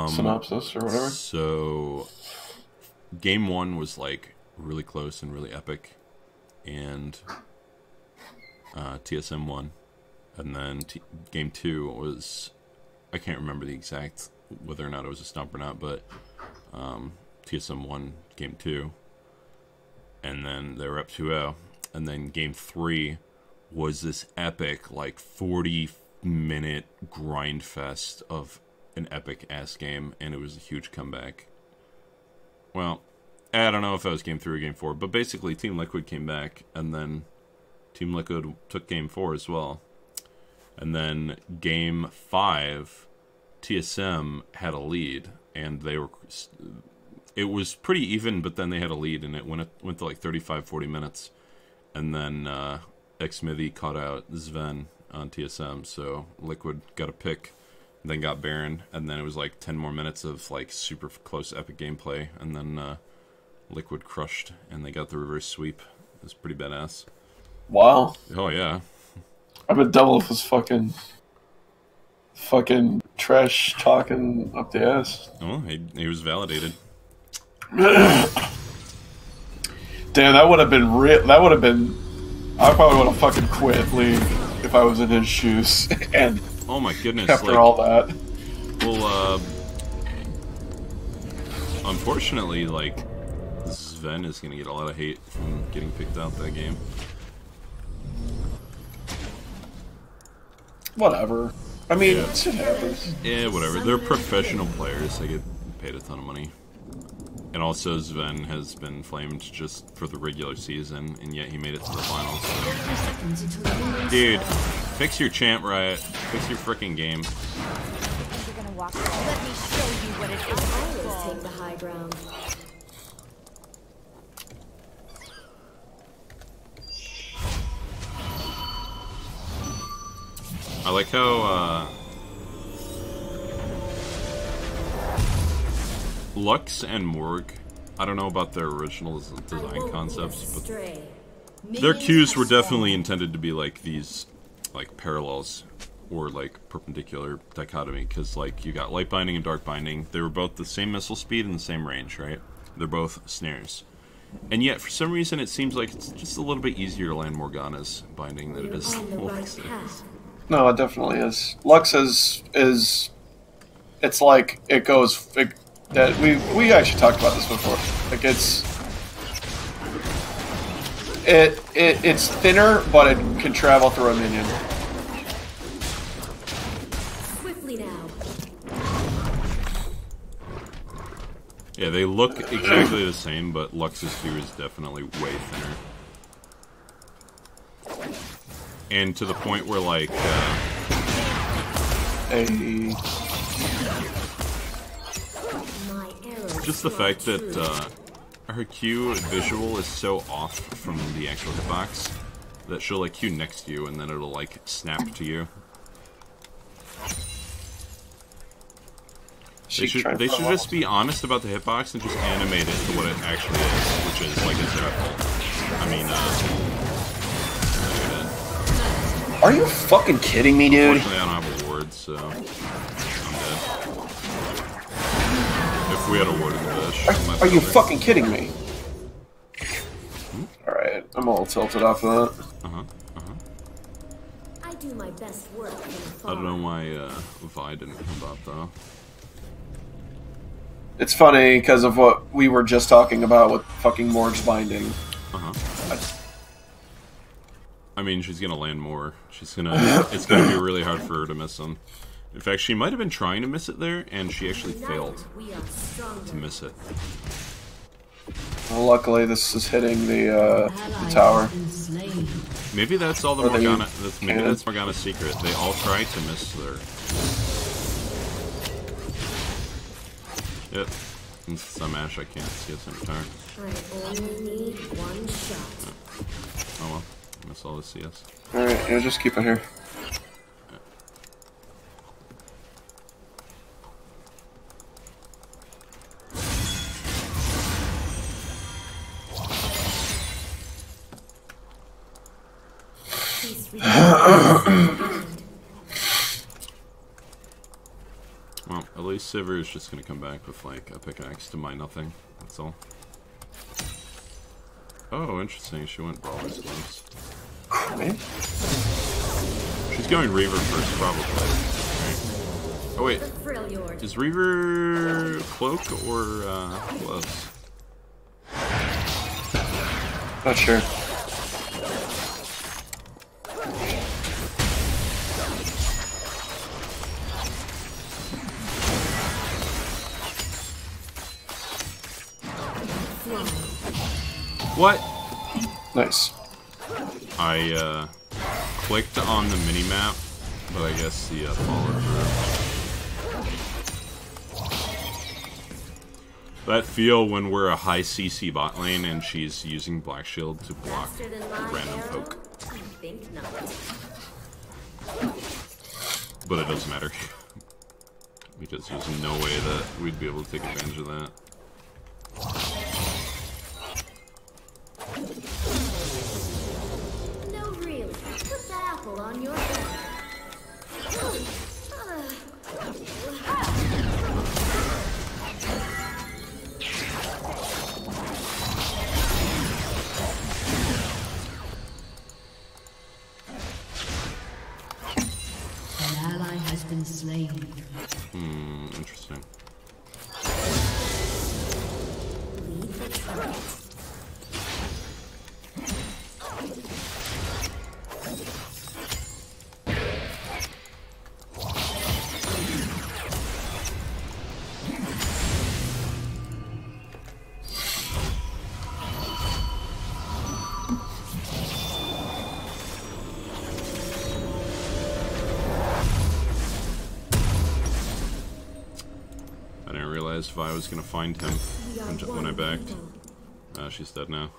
synopsis or whatever? So, game 1 was like really close and really epic, and TSM won. And then game 2 was, I can't remember the exact whether or not it was a stump or not, but TSM won game 2, and then they were up 2-0. And then game 3 was this epic, like 40-minute grind fest of an epic ass game, and it was a huge comeback. Well, I don't know if that was game 3 or game 4, but basically Team Liquid came back, and then Team Liquid took game 4 as well. And then game 5, TSM had a lead, and they were. It was pretty even, but then they had a lead, and it went to like 35-40 minutes, and then Xmithy caught out Zven on TSM, so Liquid got a pick, then got Baron, and then it was like 10 more minutes of like super close epic gameplay, and then Liquid crushed, and they got the reverse sweep. It was pretty badass. Wow. Oh yeah. I've been double with this fucking trash talking up the ass. Oh, he was validated. Damn, that would have been that would have been. I probably would have fucking quit League if I was in his shoes. And oh my goodness! After like, all that, well, unfortunately, like Zven is gonna get a lot of hate from getting picked out that game. Whatever. I mean, yeah. Shit happens. Yeah, whatever. They're professional players. They get paid a ton of money. And also, Zven has been flamed just for the regular season, and yet he made it to the finals. So. Dude, fix your champ, Riot. Fix your freaking game. You're gonna walk. Let me show you what it is. I always take the high ground. I like how Lux and Morg, I don't know about their original design concepts, but their Qs were definitely intended to be like these like parallels or like perpendicular dichotomy, because like you got light binding and dark binding. They were both the same missile speed and the same range, right? They're both snares. And yet, for some reason, it seems like it's just a little bit easier to land Morgana's binding than it is Lux's. No, it definitely is. Lux is it's like it goes that we actually talked about this before. Like it's thinner, but it can travel through a minion. Swiftly now. Yeah, they look exactly the same, but Lux's Q is definitely way thinner. And to the point where, like, just the fact that her Q visual is so off from the actual hitbox that she'll, like, Q next to you and then it'll, like, snap to you. They should just be honest about the hitbox and just animate it to what it actually is, which is, like, a zero. I mean, Are you fucking kidding me, dude? Unfortunately, I don't have a ward, so I'm dead. If we had a ward in the bush, are you fucking kidding me? Alright, I'm all tilted off of that. I do my best work from afar. I don't know why Vi didn't come up, though. It's funny because of what we were just talking about with fucking Morg's binding. I mean, she's gonna land more. She's gonna. It's gonna be really hard for her to miss them. In fact, she might have been trying to miss it there, and she actually failed to miss it. Well, luckily, this is hitting the tower. Maybe that's all the Morgana. Maybe that's Morgana's secret. They all try to miss their. Yep. Since it's on Ash, I can't see its entire. I only need one shot. Oh well. Miss all the CS. Alright, yeah, just keep it here. Well, at least Sivir is just gonna come back with like a pickaxe to mine nothing. That's all. Oh, interesting. She went Brawler's Gloves. Okay. She's going Reaver first, probably. Right. Oh wait, is Reaver Cloak or Gloves? Not sure. What? Nice. I clicked on the mini-map, but I guess the follow through. That feel when we're a high CC bot lane and she's using Black Shield to block random poke. But it doesn't matter. Because there's no way that we'd be able to take advantage of that. No, really. Put that apple on your head. An ally has been slain. Interesting. Lead the charge. Vi was gonna find him when I backed. She's dead now.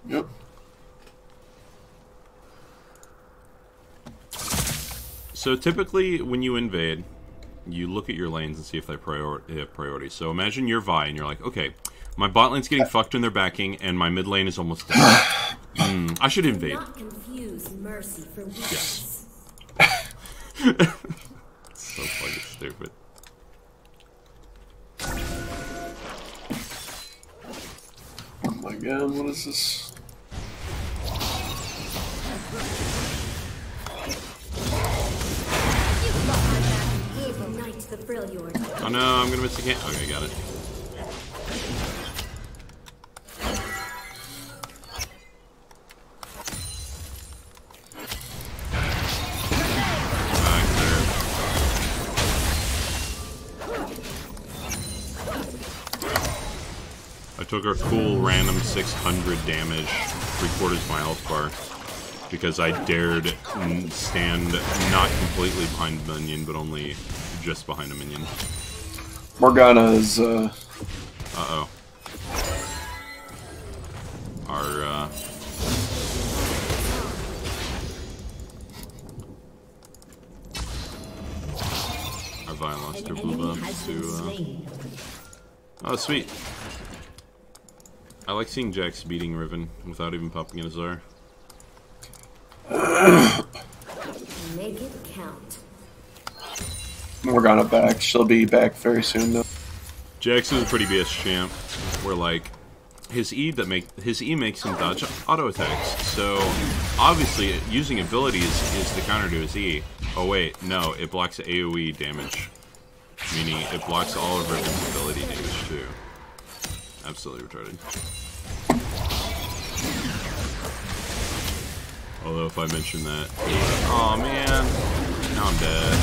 Yep. So typically, when you invade, you look at your lanes and see if they have priority. So imagine you're Vi and you're like, okay, my bot lane's getting fucked in their backing, and my mid lane is almost dead. I should invade. Not confuse mercy for weakness. Yes. So fucking stupid. Oh my god, what is this? Oh no, I'm gonna miss the can. Okay, got it. I took a cool random 600 damage, 3/4 my health bar, because I dared stand not completely behind a minion, but only just behind a minion. Morgana is, Uh-oh. Our, Vi lost her blue buff to, Oh, sweet. I like seeing Jax beating Riven without even popping in a Zar. Make it count. Morgana back. She'll be back very soon, though. Jax is a pretty BS champ, where like his E makes him dodge auto attacks. So obviously, using abilities is the counter to his E. Oh wait, no, it blocks AOE damage, meaning it blocks all of Riven's ability damage. too. Absolutely retarded. Although if I mention that... Oh man! Now I'm dead.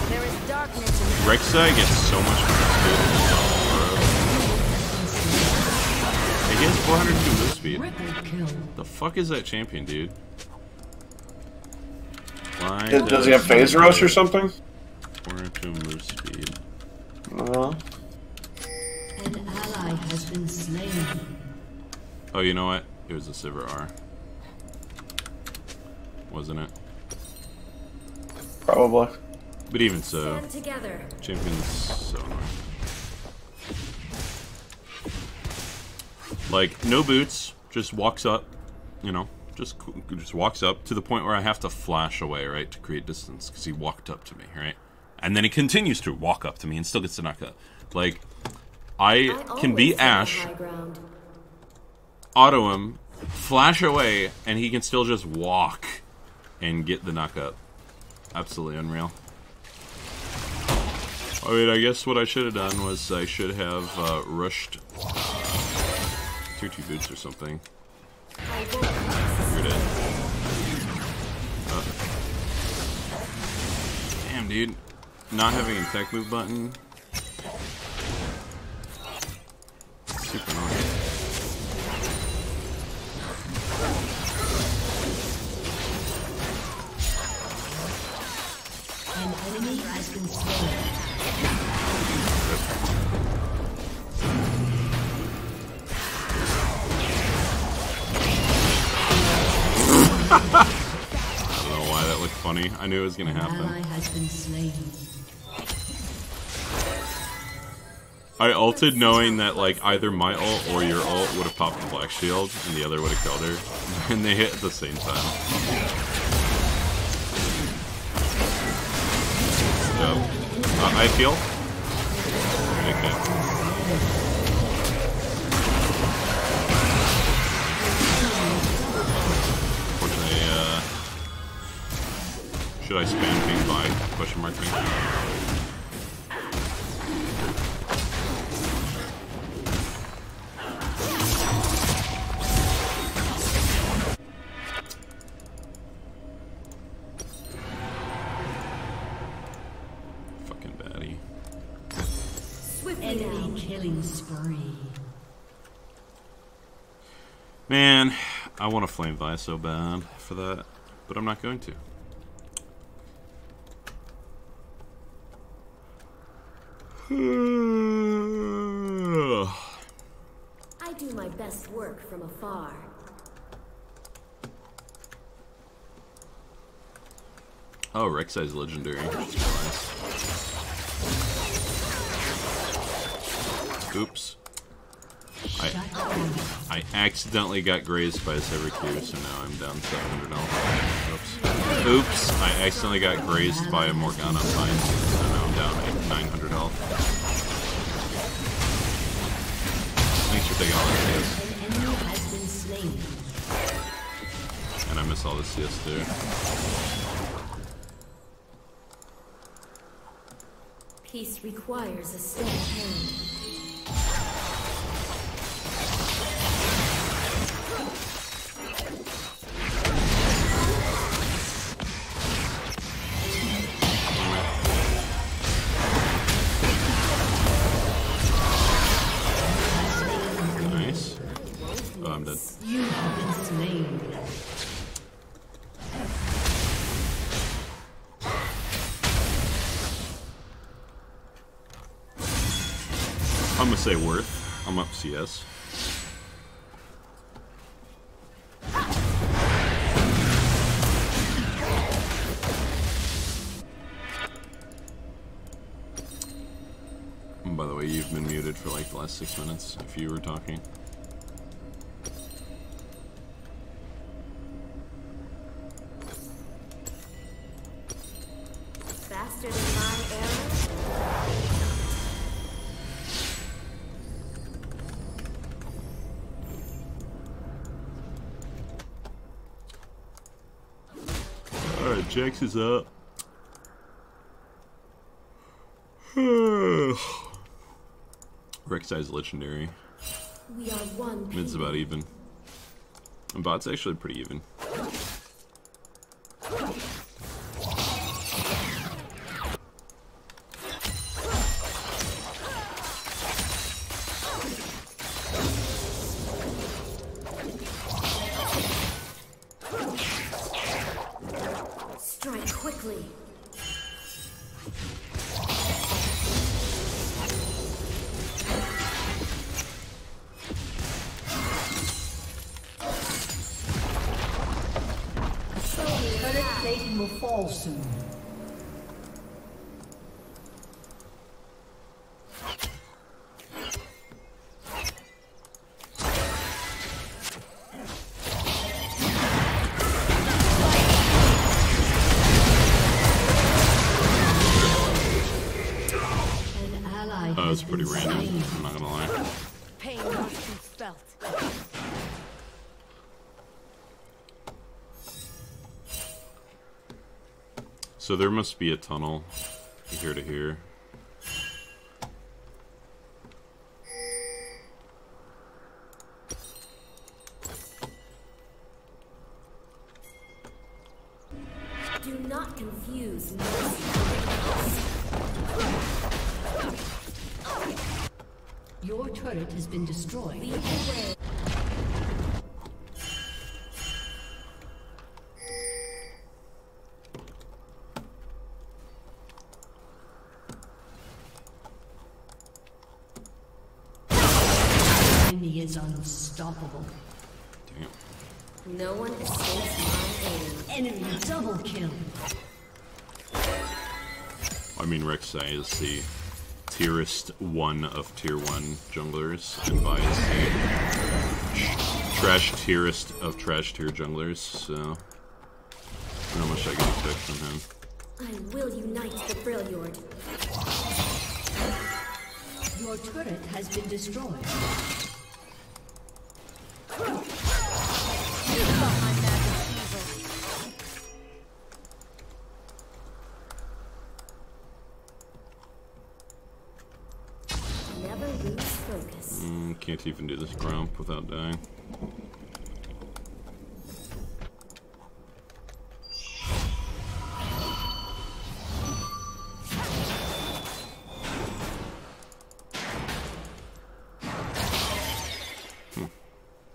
There is darkness in Rek'Sai gets so much good. He has 402 move speed. Triple kill. The fuck is that champion, dude? Why Does he have phase rush or something? 402 move speed. An ally has been slain. Oh, you know what? It was a Sivir R. Wasn't it? Probably. But even so, Stand together. champion's so annoying. Like, no boots, just walks up, you know, just walks up to the point where I have to flash away, right, to create distance, because he walked up to me, right? And then he continues to walk up to me and still gets to knock up. Like, I can be Ashe, auto him, flash away, and he can still just walk and get the knock up. Absolutely unreal. I mean, I guess what I should have done was I should have rushed tier 2 boots or something. You're dead. Damn, dude. Not having a tech move button. Super annoying. An enemy has been slain. I don't know why that looked funny. I knew it was gonna Ally happen. has been slain. I ulted knowing that like either my ult or your ult would have popped the black shield and the other would have killed her. And they hit at the same time. So, I feel. Okay. Unfortunately, should I spam ping by question mark me? Fucking baddie. Enemy killing spree. Man, I want to flame Vi so bad for that, but I'm not going to. I do my best work from afar. Oh, Rek'Sai's legendary. Oops. I accidentally got grazed by a Sivir Q, so now I'm down 700 health. Oops. Oops. I accidentally got grazed by a Morgana Pine, so now I'm down 900 health. Thanks for taking all the CS. An enemy has been slain. And I miss all the CS too. Peace requires a steady hand. Nice. Oh, I'm dead. You have been slain. I'm gonna say worth. I'm up CS. And by the way, you've been muted for like the last 6 minutes if you were talking. Faster than my arrow. Jax is up. Rek'Sai's legendary. We are one. Mid's about even. And bot's actually pretty even. Strike quickly. Turret plating will fall soon. An ally Oh, has it's pretty been random. slain. I'm not gonna lie. Pain must be felt. So there must be a tunnel here to here. Do not confuse me. Your turret has been destroyed. Lead the way. Enemy is unstoppable. Damn. No one escapes my aim. Enemy double kill. I mean, Rek'Sai is the tierest one of tier 1 junglers, and Vi is the trash tierest of trash tier junglers, so I don't know how much I can expect from him. I will unite the Freljord. Your turret has been destroyed. Behind that is evil. Never lose focus. Can't even do this grump without dying.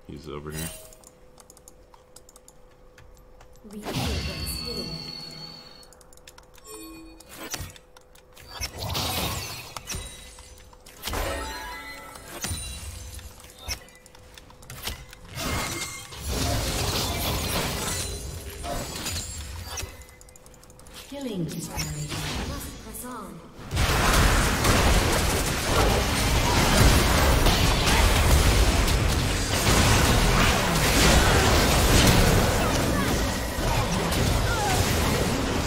He's over here. Reveal what is hidden. Killing spree. Must press on.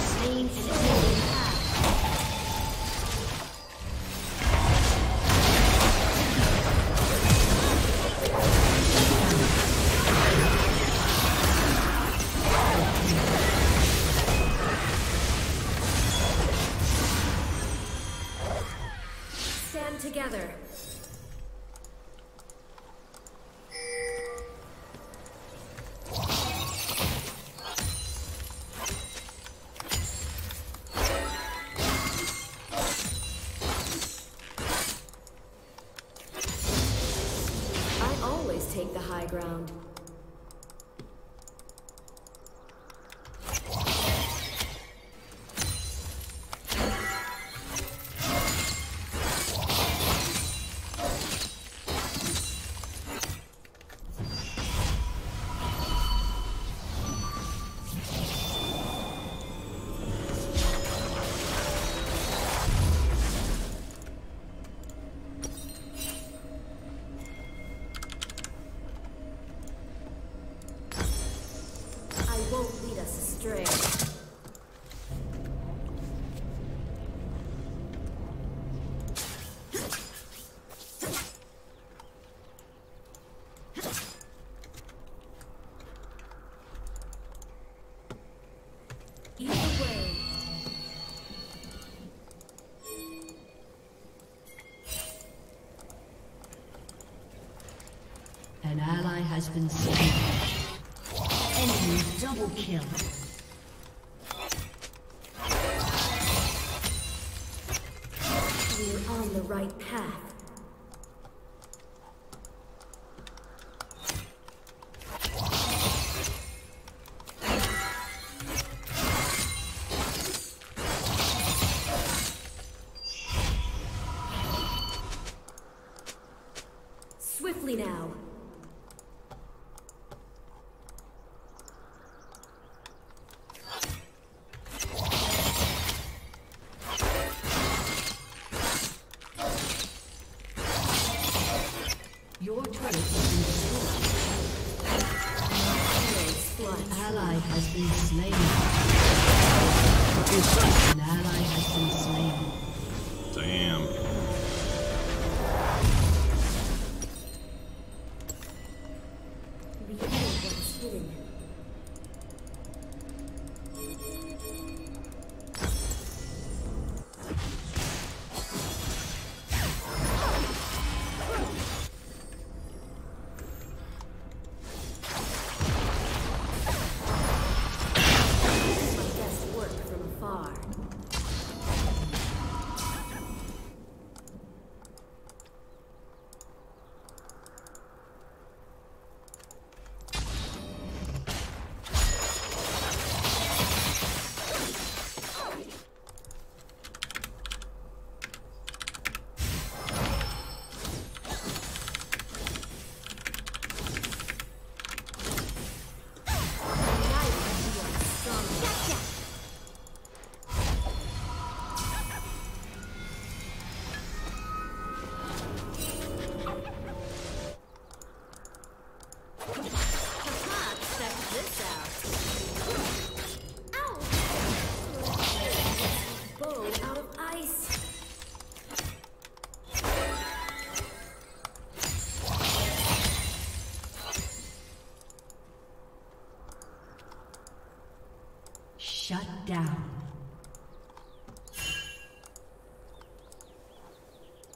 Slain an enemy. Stand together. I always take the high ground. ally has been slain. Enemy double kill. We're on the right path. Swiftly now. Your turret has been destroyed. An ally has been slain. An ally has been slain. Damn. Reveal what is hidden. My best work from afar. Shut down.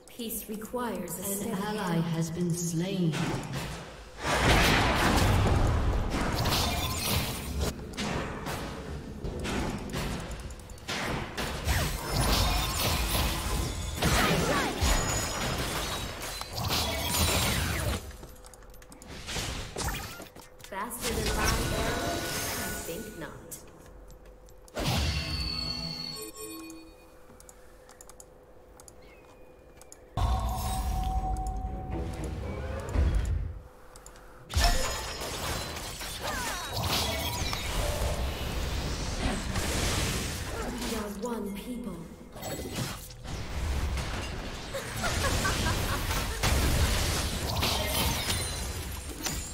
Peace requires a An steady ally hand. has been slain. Faster than my arrow? I think not. We are one people.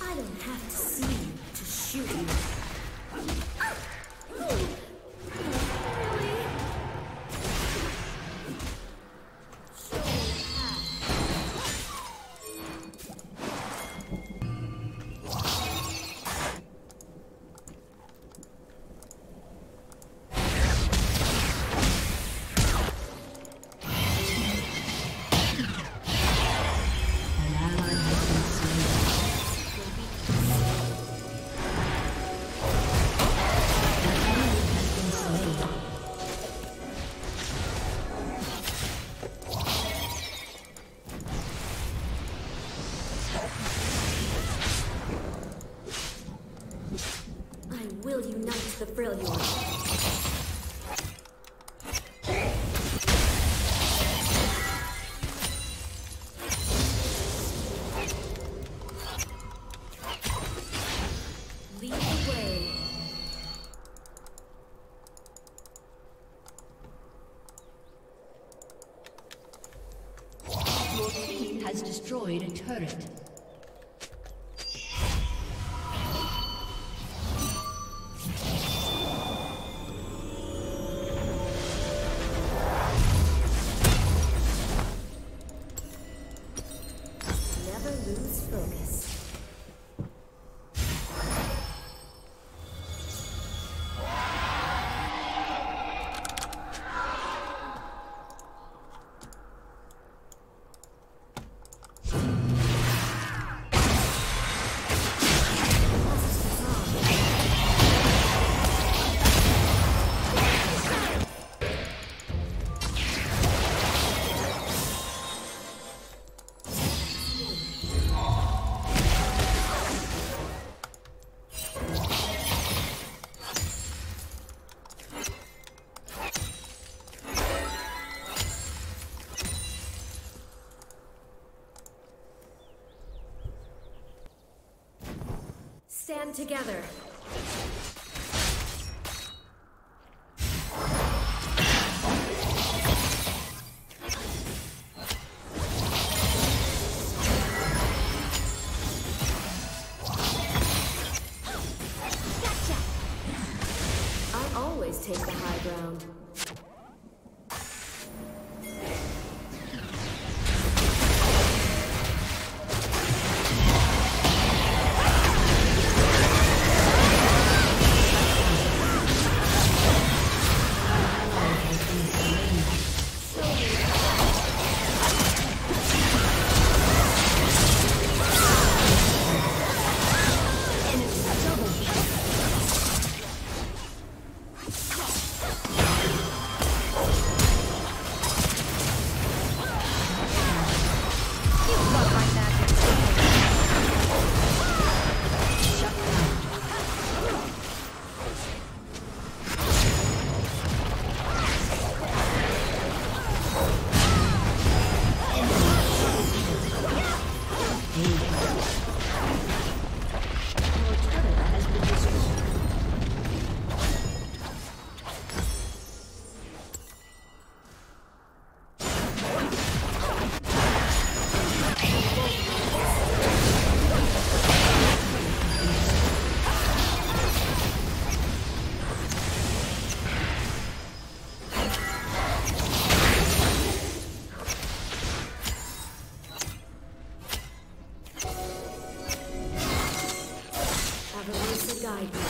I don't have to see you to shoot you. Really? Show me path. An ally has been slain. An enemy has been slain. I will unite the Freljord. Lead the way. Your team has destroyed a turret. Never lose focus. Stand together. I always take the high ground. Guide me.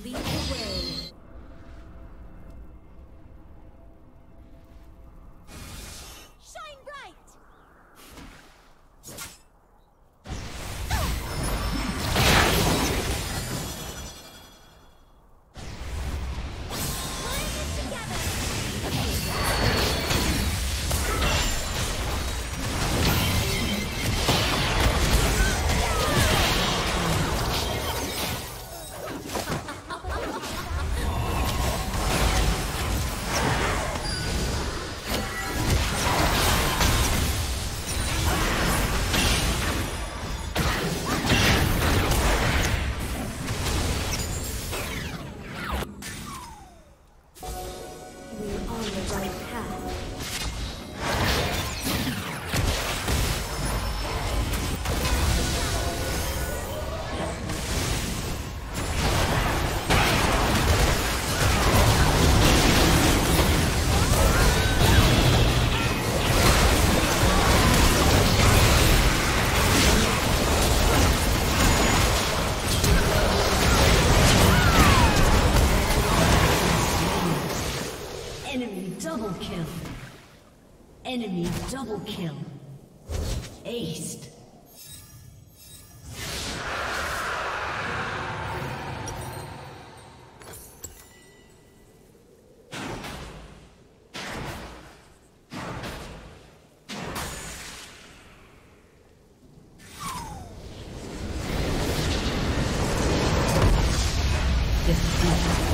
Lead the way. Shine bright! Double kill. Enemy double kill. Aced. Defeat.